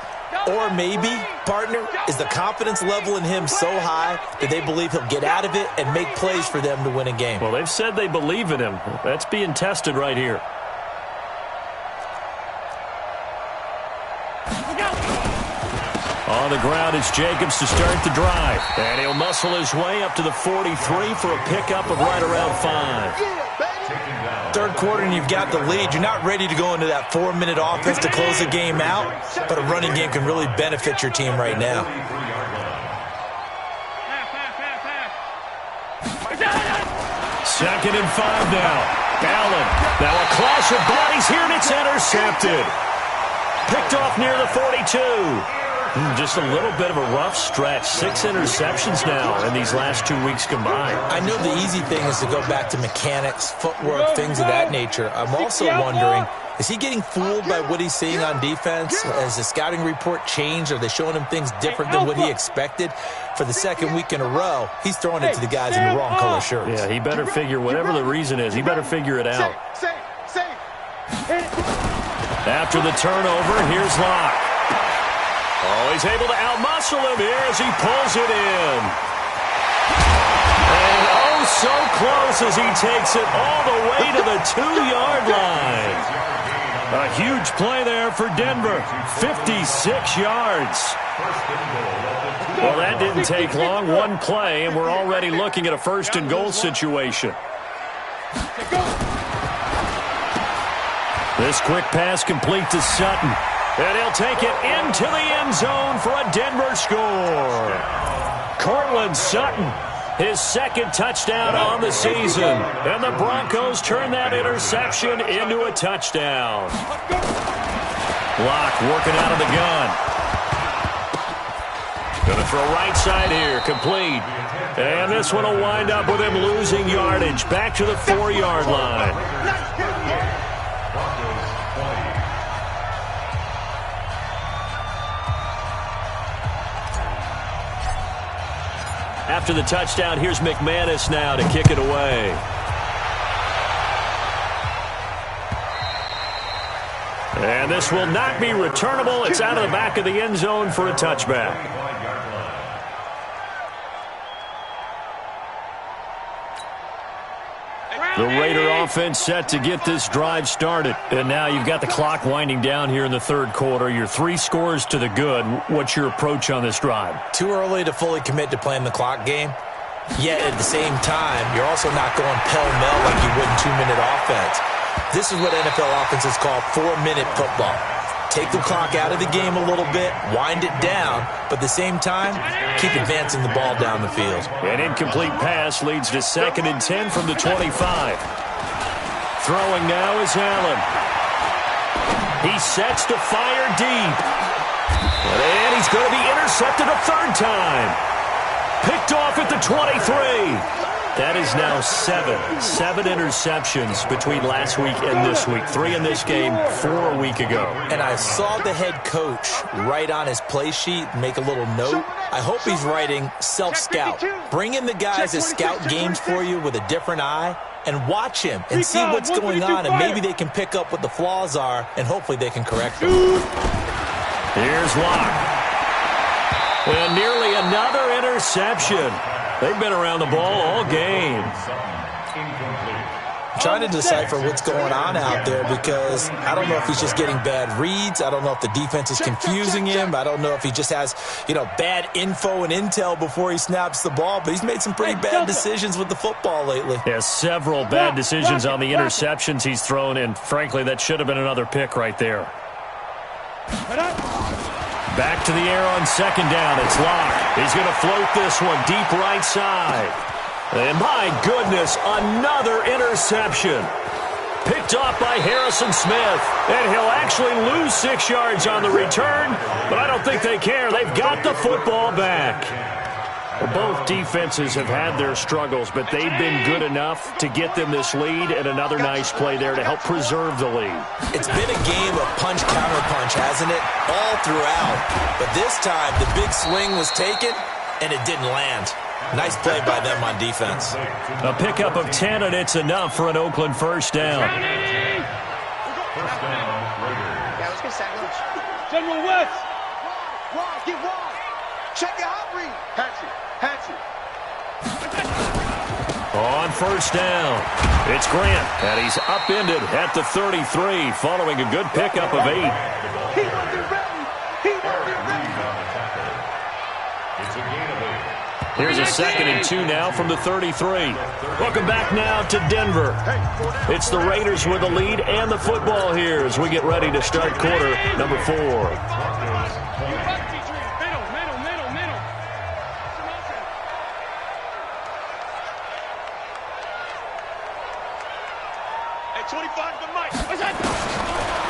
Or maybe, partner, is the confidence level in him so high that they believe he'll get out of it and make plays for them to win a game. Well, they've said they believe in him. That's being tested right here. On the ground, it's Jacobs to start the drive. And he'll muscle his way up to the 43 for a pickup of right around 5. Third quarter and you've got the lead. You're not ready to go into that 4-minute offense to close the game out, but a running game can really benefit your team right now. Second and 5 now. Allen. Now a clash of bodies here, and it's intercepted. Picked off near the 42. Just a little bit of a rough stretch. 6 interceptions now in these last 2 weeks combined. I know the easy thing is to go back to mechanics, footwork, things of that nature. I'm also wondering, is he getting fooled by what he's seeing on defense? Has the scouting report changed? Are they showing him things different than what he expected? For the second week in a row, he's throwing it to the guys in the wrong color shirts. Yeah, he better figure, whatever the reason is, he better figure it out. After the turnover, here's Locke. Oh, he's able to outmuscle him here as he pulls it in. And oh, so close as he takes it all the way to the 2-yard line. A huge play there for Denver. 56 yards. Well, that didn't take long. One play, and we're already looking at a first-and-goal situation. This quick pass complete to Sutton. And he'll take it into the end zone for a Denver score. Cortland Sutton, his second touchdown on the season. And the Broncos turn that interception into a touchdown. Locke working out of the gun. Going to throw right side here, complete. And this one will wind up with him losing yardage. Back to the 4-yard line. After the touchdown, here's McManus now to kick it away. And this will not be returnable. It's out of the back of the end zone for a touchback. The Raider offense set to get this drive started. And now you've got the clock winding down here in the third quarter. You're 3 scores to the good. What's your approach on this drive? Too early to fully commit to playing the clock game. Yet at the same time, you're also not going pell-mell like you would in 2-minute offense. This is what NFL offenses call 4-minute football. Take the clock out of the game a little bit, wind it down, but at the same time, keep advancing the ball down the field. An incomplete pass leads to 2nd and 10 from the 25. Throwing now is Allen. He sets to fire deep. And he's going to be intercepted a third time. Picked off at the 23. That is now 7 interceptions between last week and this week. 3 in this game, 4 a week ago. And I saw the head coach write on his play sheet, make a little note. I hope he's writing self-scout. Bring in the guys that scout games for you with a different eye and watch him and see what's going on, and maybe they can pick up what the flaws are, and hopefully they can correct them. Here's Locke. And nearly another interception. They've been around the ball all game. I'm trying to decipher what's going on out there because I don't know if he's just getting bad reads. I don't know if the defense is confusing him. I don't know if he just has, bad info and intel before he snaps the ball. But he's made some pretty bad decisions with the football lately. Yeah, several bad decisions on the interceptions he's thrown, and frankly, that should have been another pick right there. Back to the air on second down. It's Locke. He's going to float this one deep right side. And my goodness, another interception. Picked off by Harrison Smith. And he'll actually lose 6 yards on the return, but I don't think they care. They've got the football back. Well, both defenses have had their struggles, but they've been good enough to get them this lead, and another nice play there to help preserve the lead. It's been a game of punch-counter-punch, hasn't it? All throughout. But this time, the big swing was taken, and it didn't land. Nice play by them on defense. A pickup of 10, and it's enough for an Oakland first down. Yeah, let's get sandwich. General West. Wide, get wide. Check your hot read. Hatchet. On first down, it's Grant, and he's upended at the 33 following a good pickup of 8. He wasn't ready. It's a gain of 8. Here's a 2nd and 2 now from the 33. Welcome back now to Denver. It's the Raiders with the lead and the football here as we get ready to start quarter number 4.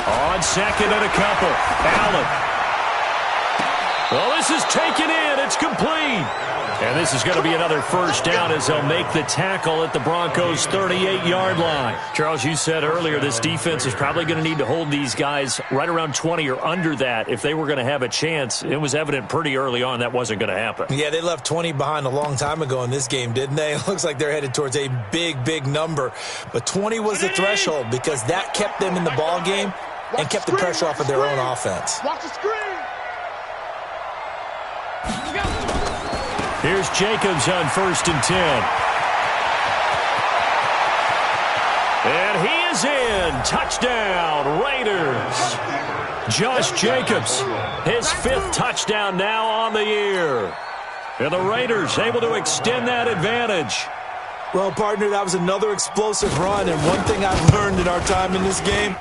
On second and a couple, Allen. Well, this is taken in. It's complete. And this is going to be another first down as they'll make the tackle at the Broncos' 38-yard line. Charles, you said earlier this defense is probably going to need to hold these guys right around 20 or under that if they were going to have a chance. It was evident pretty early on that wasn't going to happen. Yeah, they left 20 behind a long time ago in this game, didn't they? It looks like they're headed towards a big, big number. But 20 was the threshold because that kept them in the ball game and kept the pressure off of their own offense. Watch the screen. Here's Jacobs on 1st and 10. And he is in. Touchdown, Raiders. Josh Jacobs, his 5th touchdown now on the year. And the Raiders able to extend that advantage. Well, partner, that was another explosive run, and one thing I've learned in our time in this game,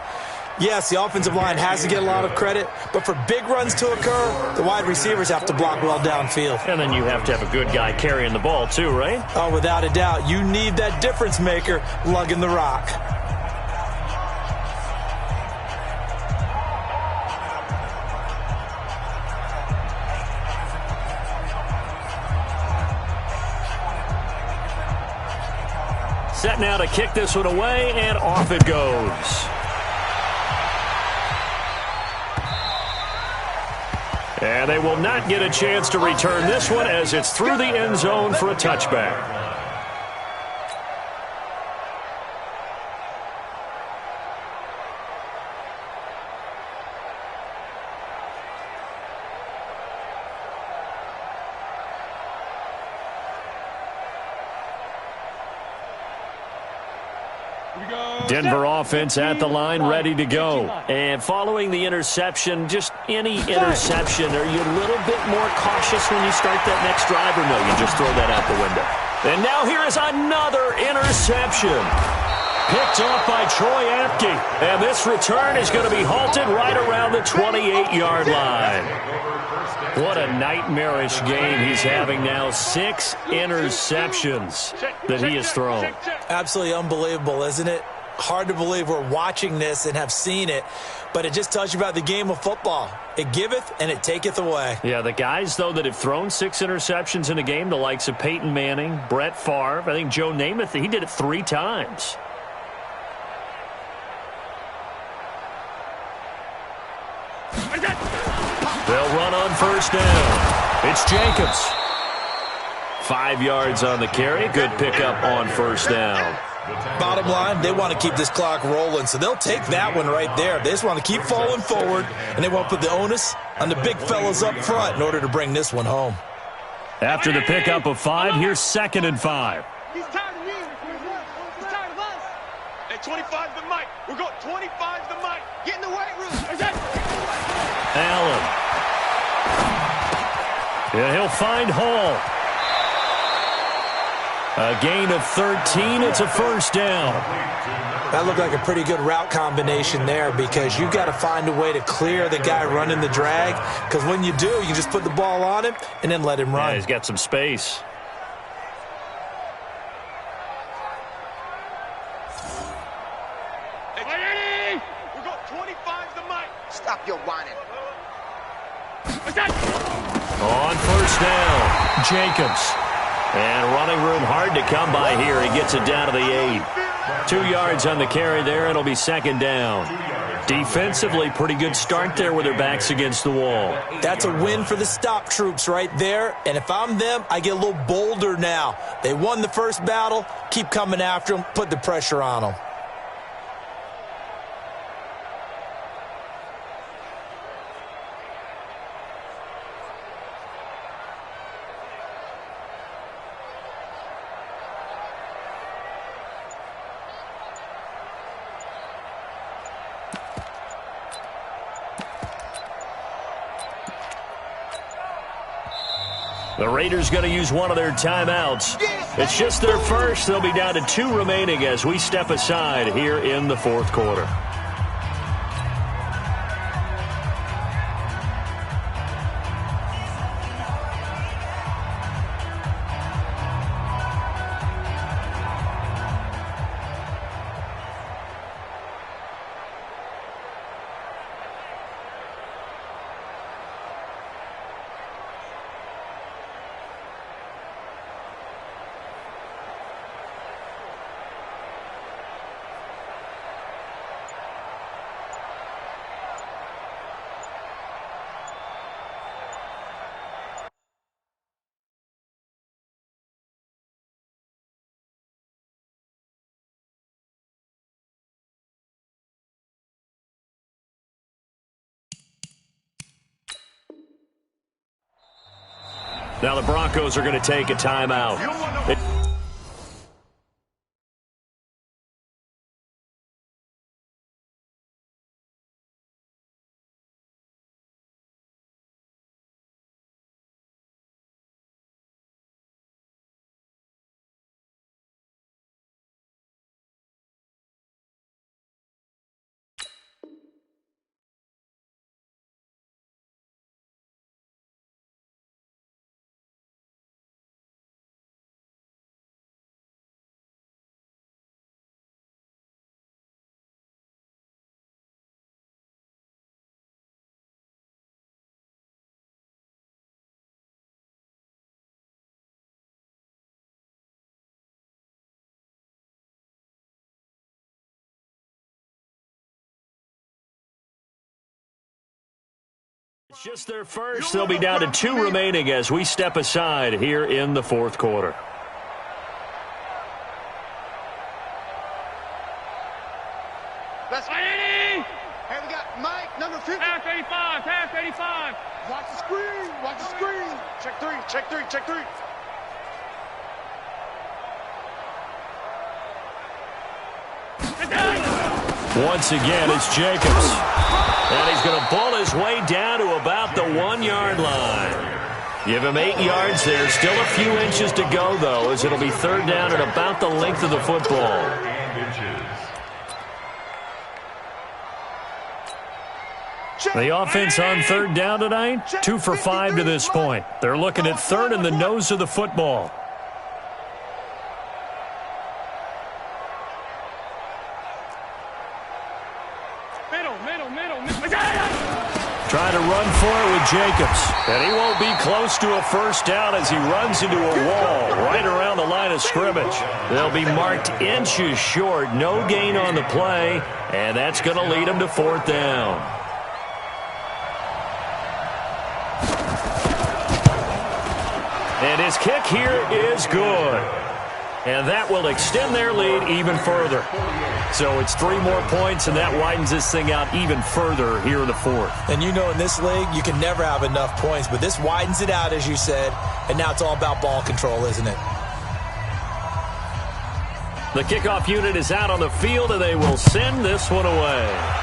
yes, the offensive line has to get a lot of credit, but for big runs to occur, the wide receivers have to block well downfield. And then you have to have a good guy carrying the ball too, right? Oh, without a doubt. You need that difference maker lugging the rock. Set now to kick this one away, and off it goes. And they will not get a chance to return this one as it's through the end zone for a touchback. Denver offense at the line, ready to go. And following the interception, just any interception, are you a little bit more cautious when you start that next drive, or no, you just throw that out the window? And now here is another interception. Picked off by Troy Apke. And this return is going to be halted right around the 28-yard line. What a nightmarish game he's having now. 6 interceptions that he has thrown. Absolutely unbelievable, isn't it? Hard to believe we're watching this and have seen it, but it just tells you about the game of football. It giveth and it taketh away. Yeah, the guys, though, that have thrown 6 interceptions in a game, the likes of Peyton Manning, Brett Favre, I think Joe Namath, he did it 3 times. They'll run on first down. It's Jacobs. 5 yards on the carry. Good pickup on first down. Bottom line, they want to keep this clock rolling, so they'll take that one right there. They just want to keep falling forward, and they want to put the onus on the big fellas up front in order to bring this one home. After the pickup of 5, here's 2nd and 5. He's tired of me. He's tired of us. Hey, 25's the mic. We're going 25's the mic. Get in the weight room. Allen. Yeah, he'll find Hall. A gain of 13. It's a first down. That looked like a pretty good route combination there because you got to find a way to clear the guy running the drag, because when you do, you just put the ball on him and then let him run. Yeah, he's got some space. Hey, we got 25 to Mike. Stop your whining. On first down, Jacobs. And running room hard to come by here. He gets it down to the 8. 2 yards on the carry there. It'll be second down. Defensively, pretty good start there with their backs against the wall. That's a win for the stop troops right there. And if I'm them, I get a little bolder now. They won the first battle. Keep coming after them. Put the pressure on them. The Raiders going to use one of their timeouts. It's just their first. They'll be down to 2 remaining as we step aside here in the fourth quarter. Now the Broncos are going to take a timeout. It's just their first. They'll be down to 2 remaining as we step aside here in the fourth quarter. Let's hey, we got Mike, number 50. Pass 85, pass 85. Watch the screen, watch the screen. Check 3, check 3, check 3. Once again, it's Jacobs. And he's going to bull his way down to about the 1-yard line. Give him 8 yards there. Still a few inches to go, though, as it'll be third down at about the length of the football. The offense on third down tonight, 2 for 5 to this point. They're looking at third in the nose of the football. Trying to run for it with Jacobs. And he won't be close to a first down as he runs into a wall right around the line of scrimmage. They'll be marked inches short. No gain on the play. And that's going to lead him to fourth down. And his kick here is good. And that will extend their lead even further. So it's 3 more points, and that widens this thing out even further here in the fourth. And you know in this league, you can never have enough points, but this widens it out, as you said, and now it's all about ball control, isn't it? The kickoff unit is out on the field, and they will send this one away.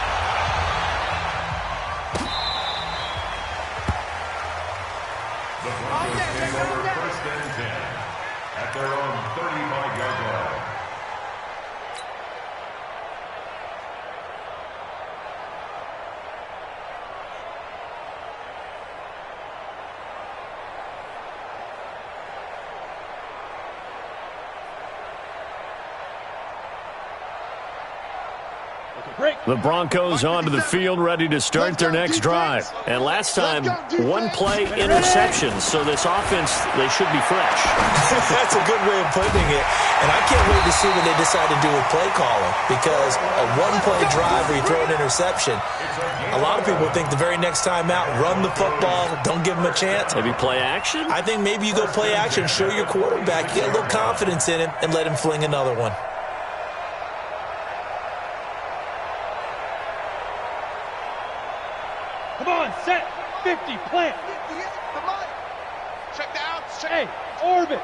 at their own 35-yard line. The Broncos onto the field, ready to start their next drive. And last time, one play interceptions, so this offense, they should be fresh. That's a good way of putting it. And I can't wait to see what they decide to do with play calling, because a one-play drive where you throw an interception, a lot of people think the very next time out, run the football, don't give them a chance. Maybe play action? I think maybe you go play action, show your quarterback, get a little confidence in him, and let him fling another one. Come on, set, 50, plant. Come on. Check the outs. Hey, orbit.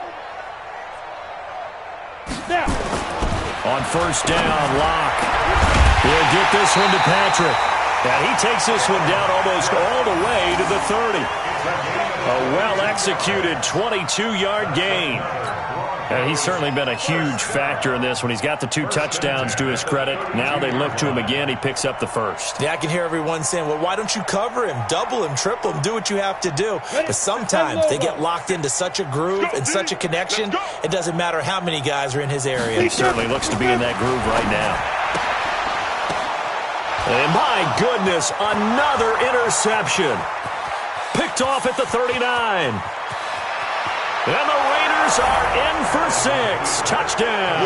Now. On first down, Locke. He'll get this one to Patrick. And he takes this one down almost all the way to the 30. A well-executed 22-yard gain. And he's certainly been a huge factor in this when he's got the 2 touchdowns to his credit. Now they look to him again. He picks up the first. Yeah, I can hear everyone saying, well, why don't you cover him, double him, triple him, do what you have to do. But sometimes they get locked into such a groove and such a connection, it doesn't matter how many guys are in his area. He certainly looks to be in that groove right now. And my goodness, another interception. Picked off at the 39. And the Raiders are in for 6. Touchdown.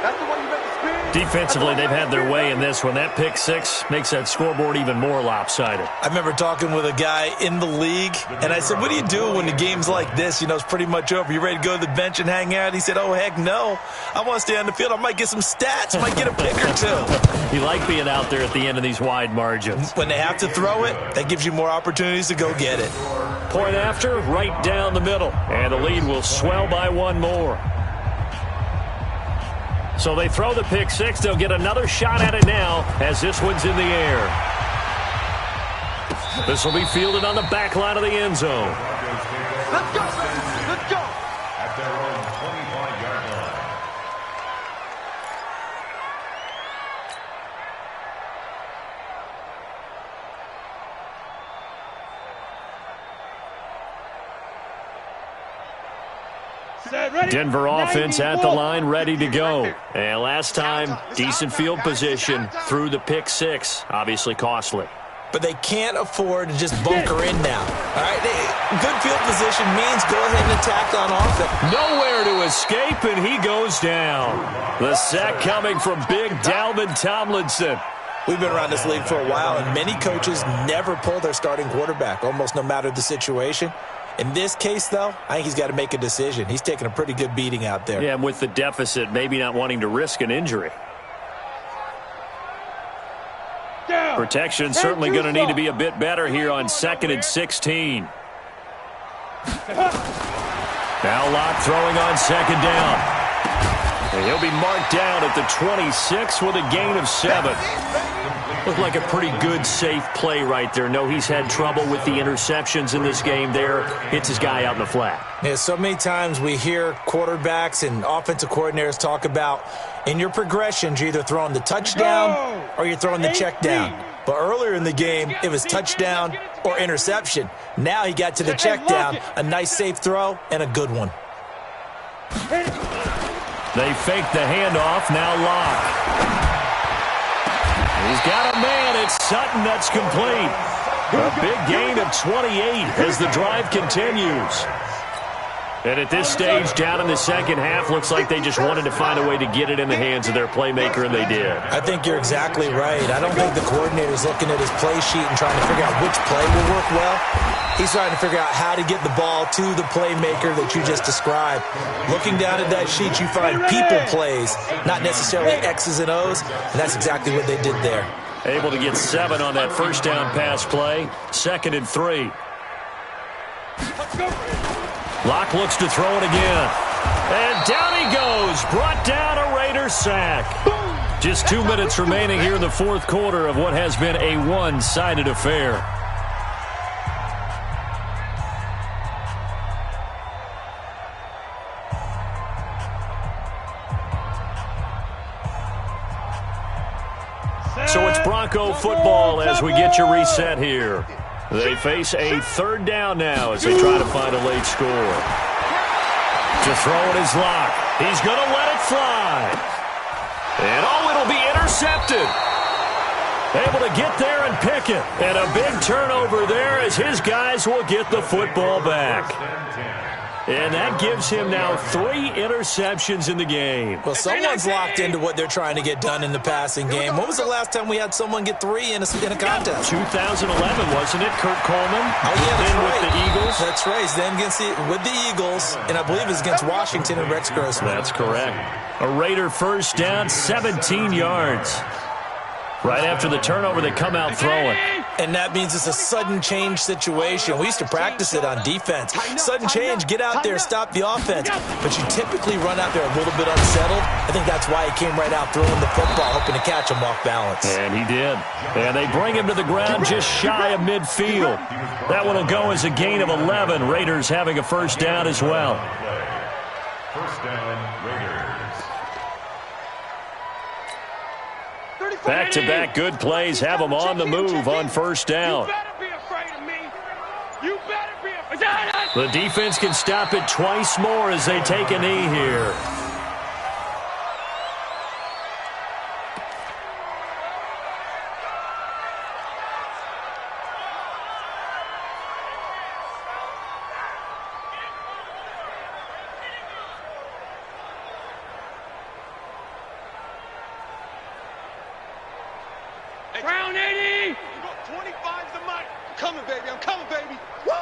That's the one you meant to spin. Defensively, they've had their way in this one. That pick 6 makes that scoreboard even more lopsided. I remember talking with a guy in the league, and I said, what do you do when the game's like this? You know, it's pretty much over. You ready to go to the bench and hang out? He said, oh, heck no. I want to stay on the field. I might get some stats. I might get a pick or 2. You like being out there at the end of these wide margins. When they have to throw it, that gives you more opportunities to go get it. Point after, right down the middle. And the lead will swell by 1 more. So they throw the pick 6. They'll get another shot at it now as this one's in the air. This will be fielded on the back line of the end zone. Let's go. Let's go. At their own 25-yard line. Denver offense at the line, ready to go. And last time, decent field position through the pick 6. Obviously costly. But they can't afford to just bunker in now. All right, good field position means go ahead and attack on offense. Nowhere to escape, and he goes down. The sack coming from big Dalvin Tomlinson. We've been around this league for a while, and many coaches never pull their starting quarterback, almost no matter the situation. In this case, though, I think he's got to make a decision. He's taking a pretty good beating out there. Yeah, and with the deficit, maybe not wanting to risk an injury. Protection certainly going to need to be a bit better here on 2nd and 16. Now Locke throwing on 2nd down. And he'll be marked down at the 26 with a gain of 7. Looked like a pretty good, safe play right there. No, he's had trouble with the interceptions in this game there. Hits his guy out in the flat. Yeah, so many times we hear quarterbacks and offensive coordinators talk about in your progressions, you're either throwing the touchdown or you're throwing the check down. But earlier in the game, it was touchdown or interception. Now he got to the check down, a nice safe throw, and a good one. They fake the handoff, now Locke. He's got a man, it's Sutton, that's complete. A big gain of 28 as the drive continues. And at this stage, down in the second half, looks like they just wanted to find a way to get it in the hands of their playmaker, and they did. I think you're exactly right. I don't think the coordinator's looking at his play sheet and trying to figure out which play will work well. He's trying to figure out how to get the ball to the playmaker that you just described. Looking down at that sheet, you find people plays, not necessarily X's and O's, and that's exactly what they did there. Able to get 7 on that first down pass play. 2nd and 3. Locke looks to throw it again. And down he goes. Brought down a Raiders sack. Just 2 minutes remaining here in the fourth quarter of what has been a one-sided affair. Bronco football as we get you reset here. They face a third down now as they try to find a late score. To throw it is Locke. He's going to let it fly. And, it'll be intercepted. Able to get there and pick it. And a big turnover there as his guys will get the football back. And that gives him now 3 interceptions in the game. Well, someone's locked into what they're trying to get done in the passing game. When was the last time we had someone get 3 in a contest? 2011, wasn't it? Kurt Coleman. Oh, yeah, that's right. With the Eagles. That's right. He's then with the Eagles, and I believe it's against Washington and Rex Grossman. That's correct. A Raider first down, 17 yards. Right after the turnover, they come out throwing. And that means it's a sudden change situation. We used to practice it on defense. Sudden change, get out there, stop the offense. But you typically run out there a little bit unsettled. I think that's why he came right out throwing the football, hoping to catch him off balance. And he did. And they bring him to the ground just shy of midfield. That one will go as a gain of 11. Raiders having a first down as well. First down, Raiders. Back-to-back good plays have them on the move on first down. You better be afraid of me. You better be afraid. The defense can stop it twice more as they take a knee here. Round 80. 25's the money. I'm coming, baby. I'm coming, baby. Woo!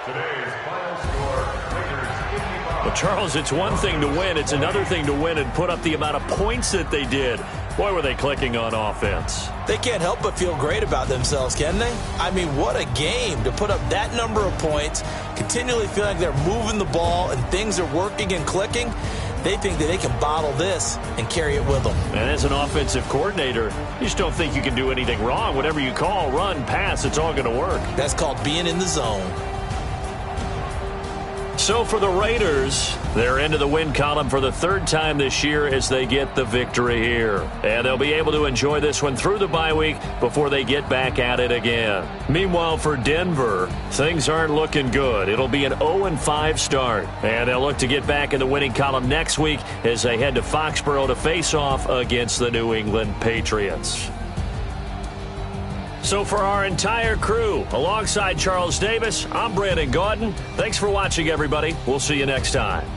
Today's final score, Raiders 55. But, Charles, it's one thing to win. It's another thing to win and put up the amount of points that they did. Boy, were they clicking on offense. They can't help but feel great about themselves, can they? I mean, what a game to put up that number of points, continually feel like they're moving the ball and things are working and clicking. They think that they can bottle this and carry it with them. And as an offensive coordinator, you just don't think you can do anything wrong. Whatever you call, run, pass, it's all going to work. That's called being in the zone. So for the Raiders, they're into the win column for the 3rd time this year as they get the victory here. And they'll be able to enjoy this one through the bye week before they get back at it again. Meanwhile, for Denver, things aren't looking good. It'll be an 0-5 start. And they'll look to get back in the winning column next week as they head to Foxborough to face off against the New England Patriots. So for our entire crew, alongside Charles Davis, I'm Brandon Gaudin. Thanks for watching, everybody. We'll see you next time.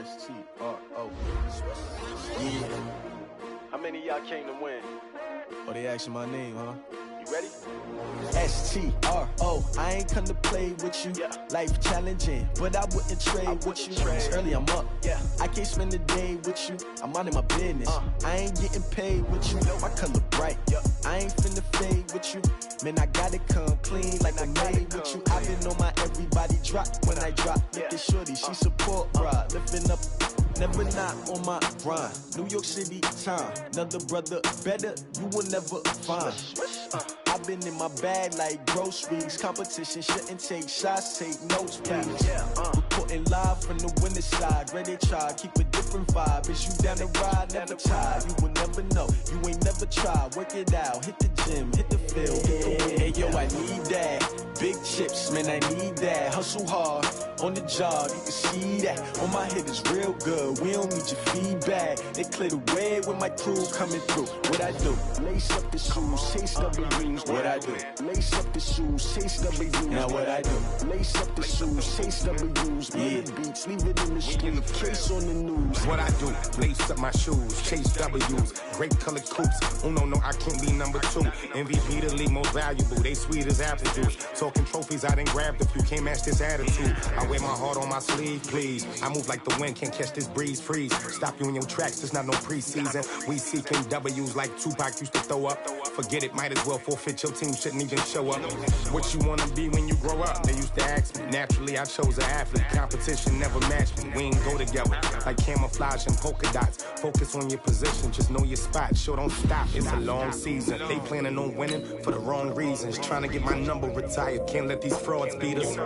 S-T-R-O. Yeah. How many of y'all came to win? Oh, they asking my name, huh? You ready? S-T-R-O. I ain't come to play with you. Yeah. Life challenging, but I wouldn't trade with you. It's early, I'm up. Yeah. I can't spend the day with you. I'm minding my business. I ain't getting paid with you. My color bright. Yeah. I ain't finna fade with you. Man, I gotta come clean like I made with you. I've been on my everybody drop when I drop. Look at shorty, she support ride. Lifting up, never not on my grind. New York City time, another brother better, you will never find. I've been in my bag like groceries. Competition shouldn't take shots, take notes, please. Reporting live from the winter side. Ready to try, keep a different vibe. Is you down the ride, never tired. You will never know, you ain't never tried. Work it out, hit the gym, hit the field. Hey yo, I need that. Big chips, man, I need that. Hustle hard, on the job, you can see that. On my head is real good, we don't need your feedback. They clear the way with my crew coming through. What I do? Lace up the shoes, chase W's. What I do? Lace up the shoes, chase W's. Now what I do? Lace up the shoes, chase W's. Yeah, beats, leave it in the street, case on the news. What I do? Lace up my shoes, chase W's. Great colored coops. Oh no, I can't be number 2. MVP the league most valuable. They sweet as apple juice. Talking trophies, I done grabbed a few. Can't match this attitude. I wear my heart on my sleeve, please. I move like the wind, can't catch this breeze, freeze. Stop you in your tracks, it's not no preseason. We seeking W's like Tupac used to throw up. Forget it, might as well forfeit. Your team shouldn't even show up. What you wanna be when you grow up? They used to ask me. Naturally, I chose an athlete. Competition never matched me. We ain't go together like camouflage and polka dots. Focus on your position, just know your spot. Sure, don't stop. It's a long season. They planning on winning for the wrong reasons. Trying to get my number retired. Can't let these frauds beat us.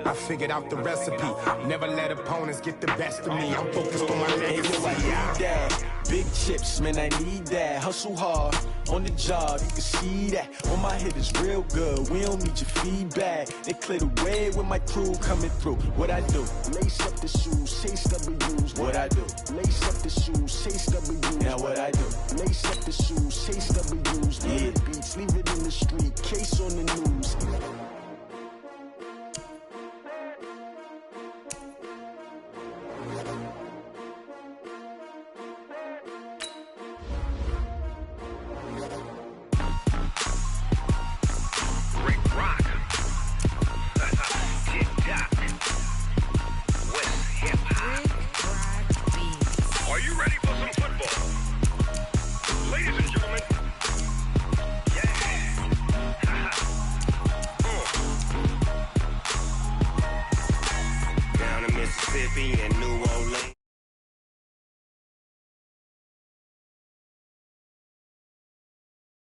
I figured out the recipe. Never let opponents get the best of me. I'm focused on my legacy. I need that. Big chips, man, I need that. Hustle hard, on the job, you can see that. On my head is real good, we don't need your feedback. They clear the way with my crew coming through. What I do? Lace up the shoes, chase W's. What I do? Lace up the shoes, chase W's. Now what I do? Lace up the shoes, chase W's. Yeah, beats, leave it in the street, case on the news. Are you ready for some football? Ladies and gentlemen, Down in Mississippi and New Orleans.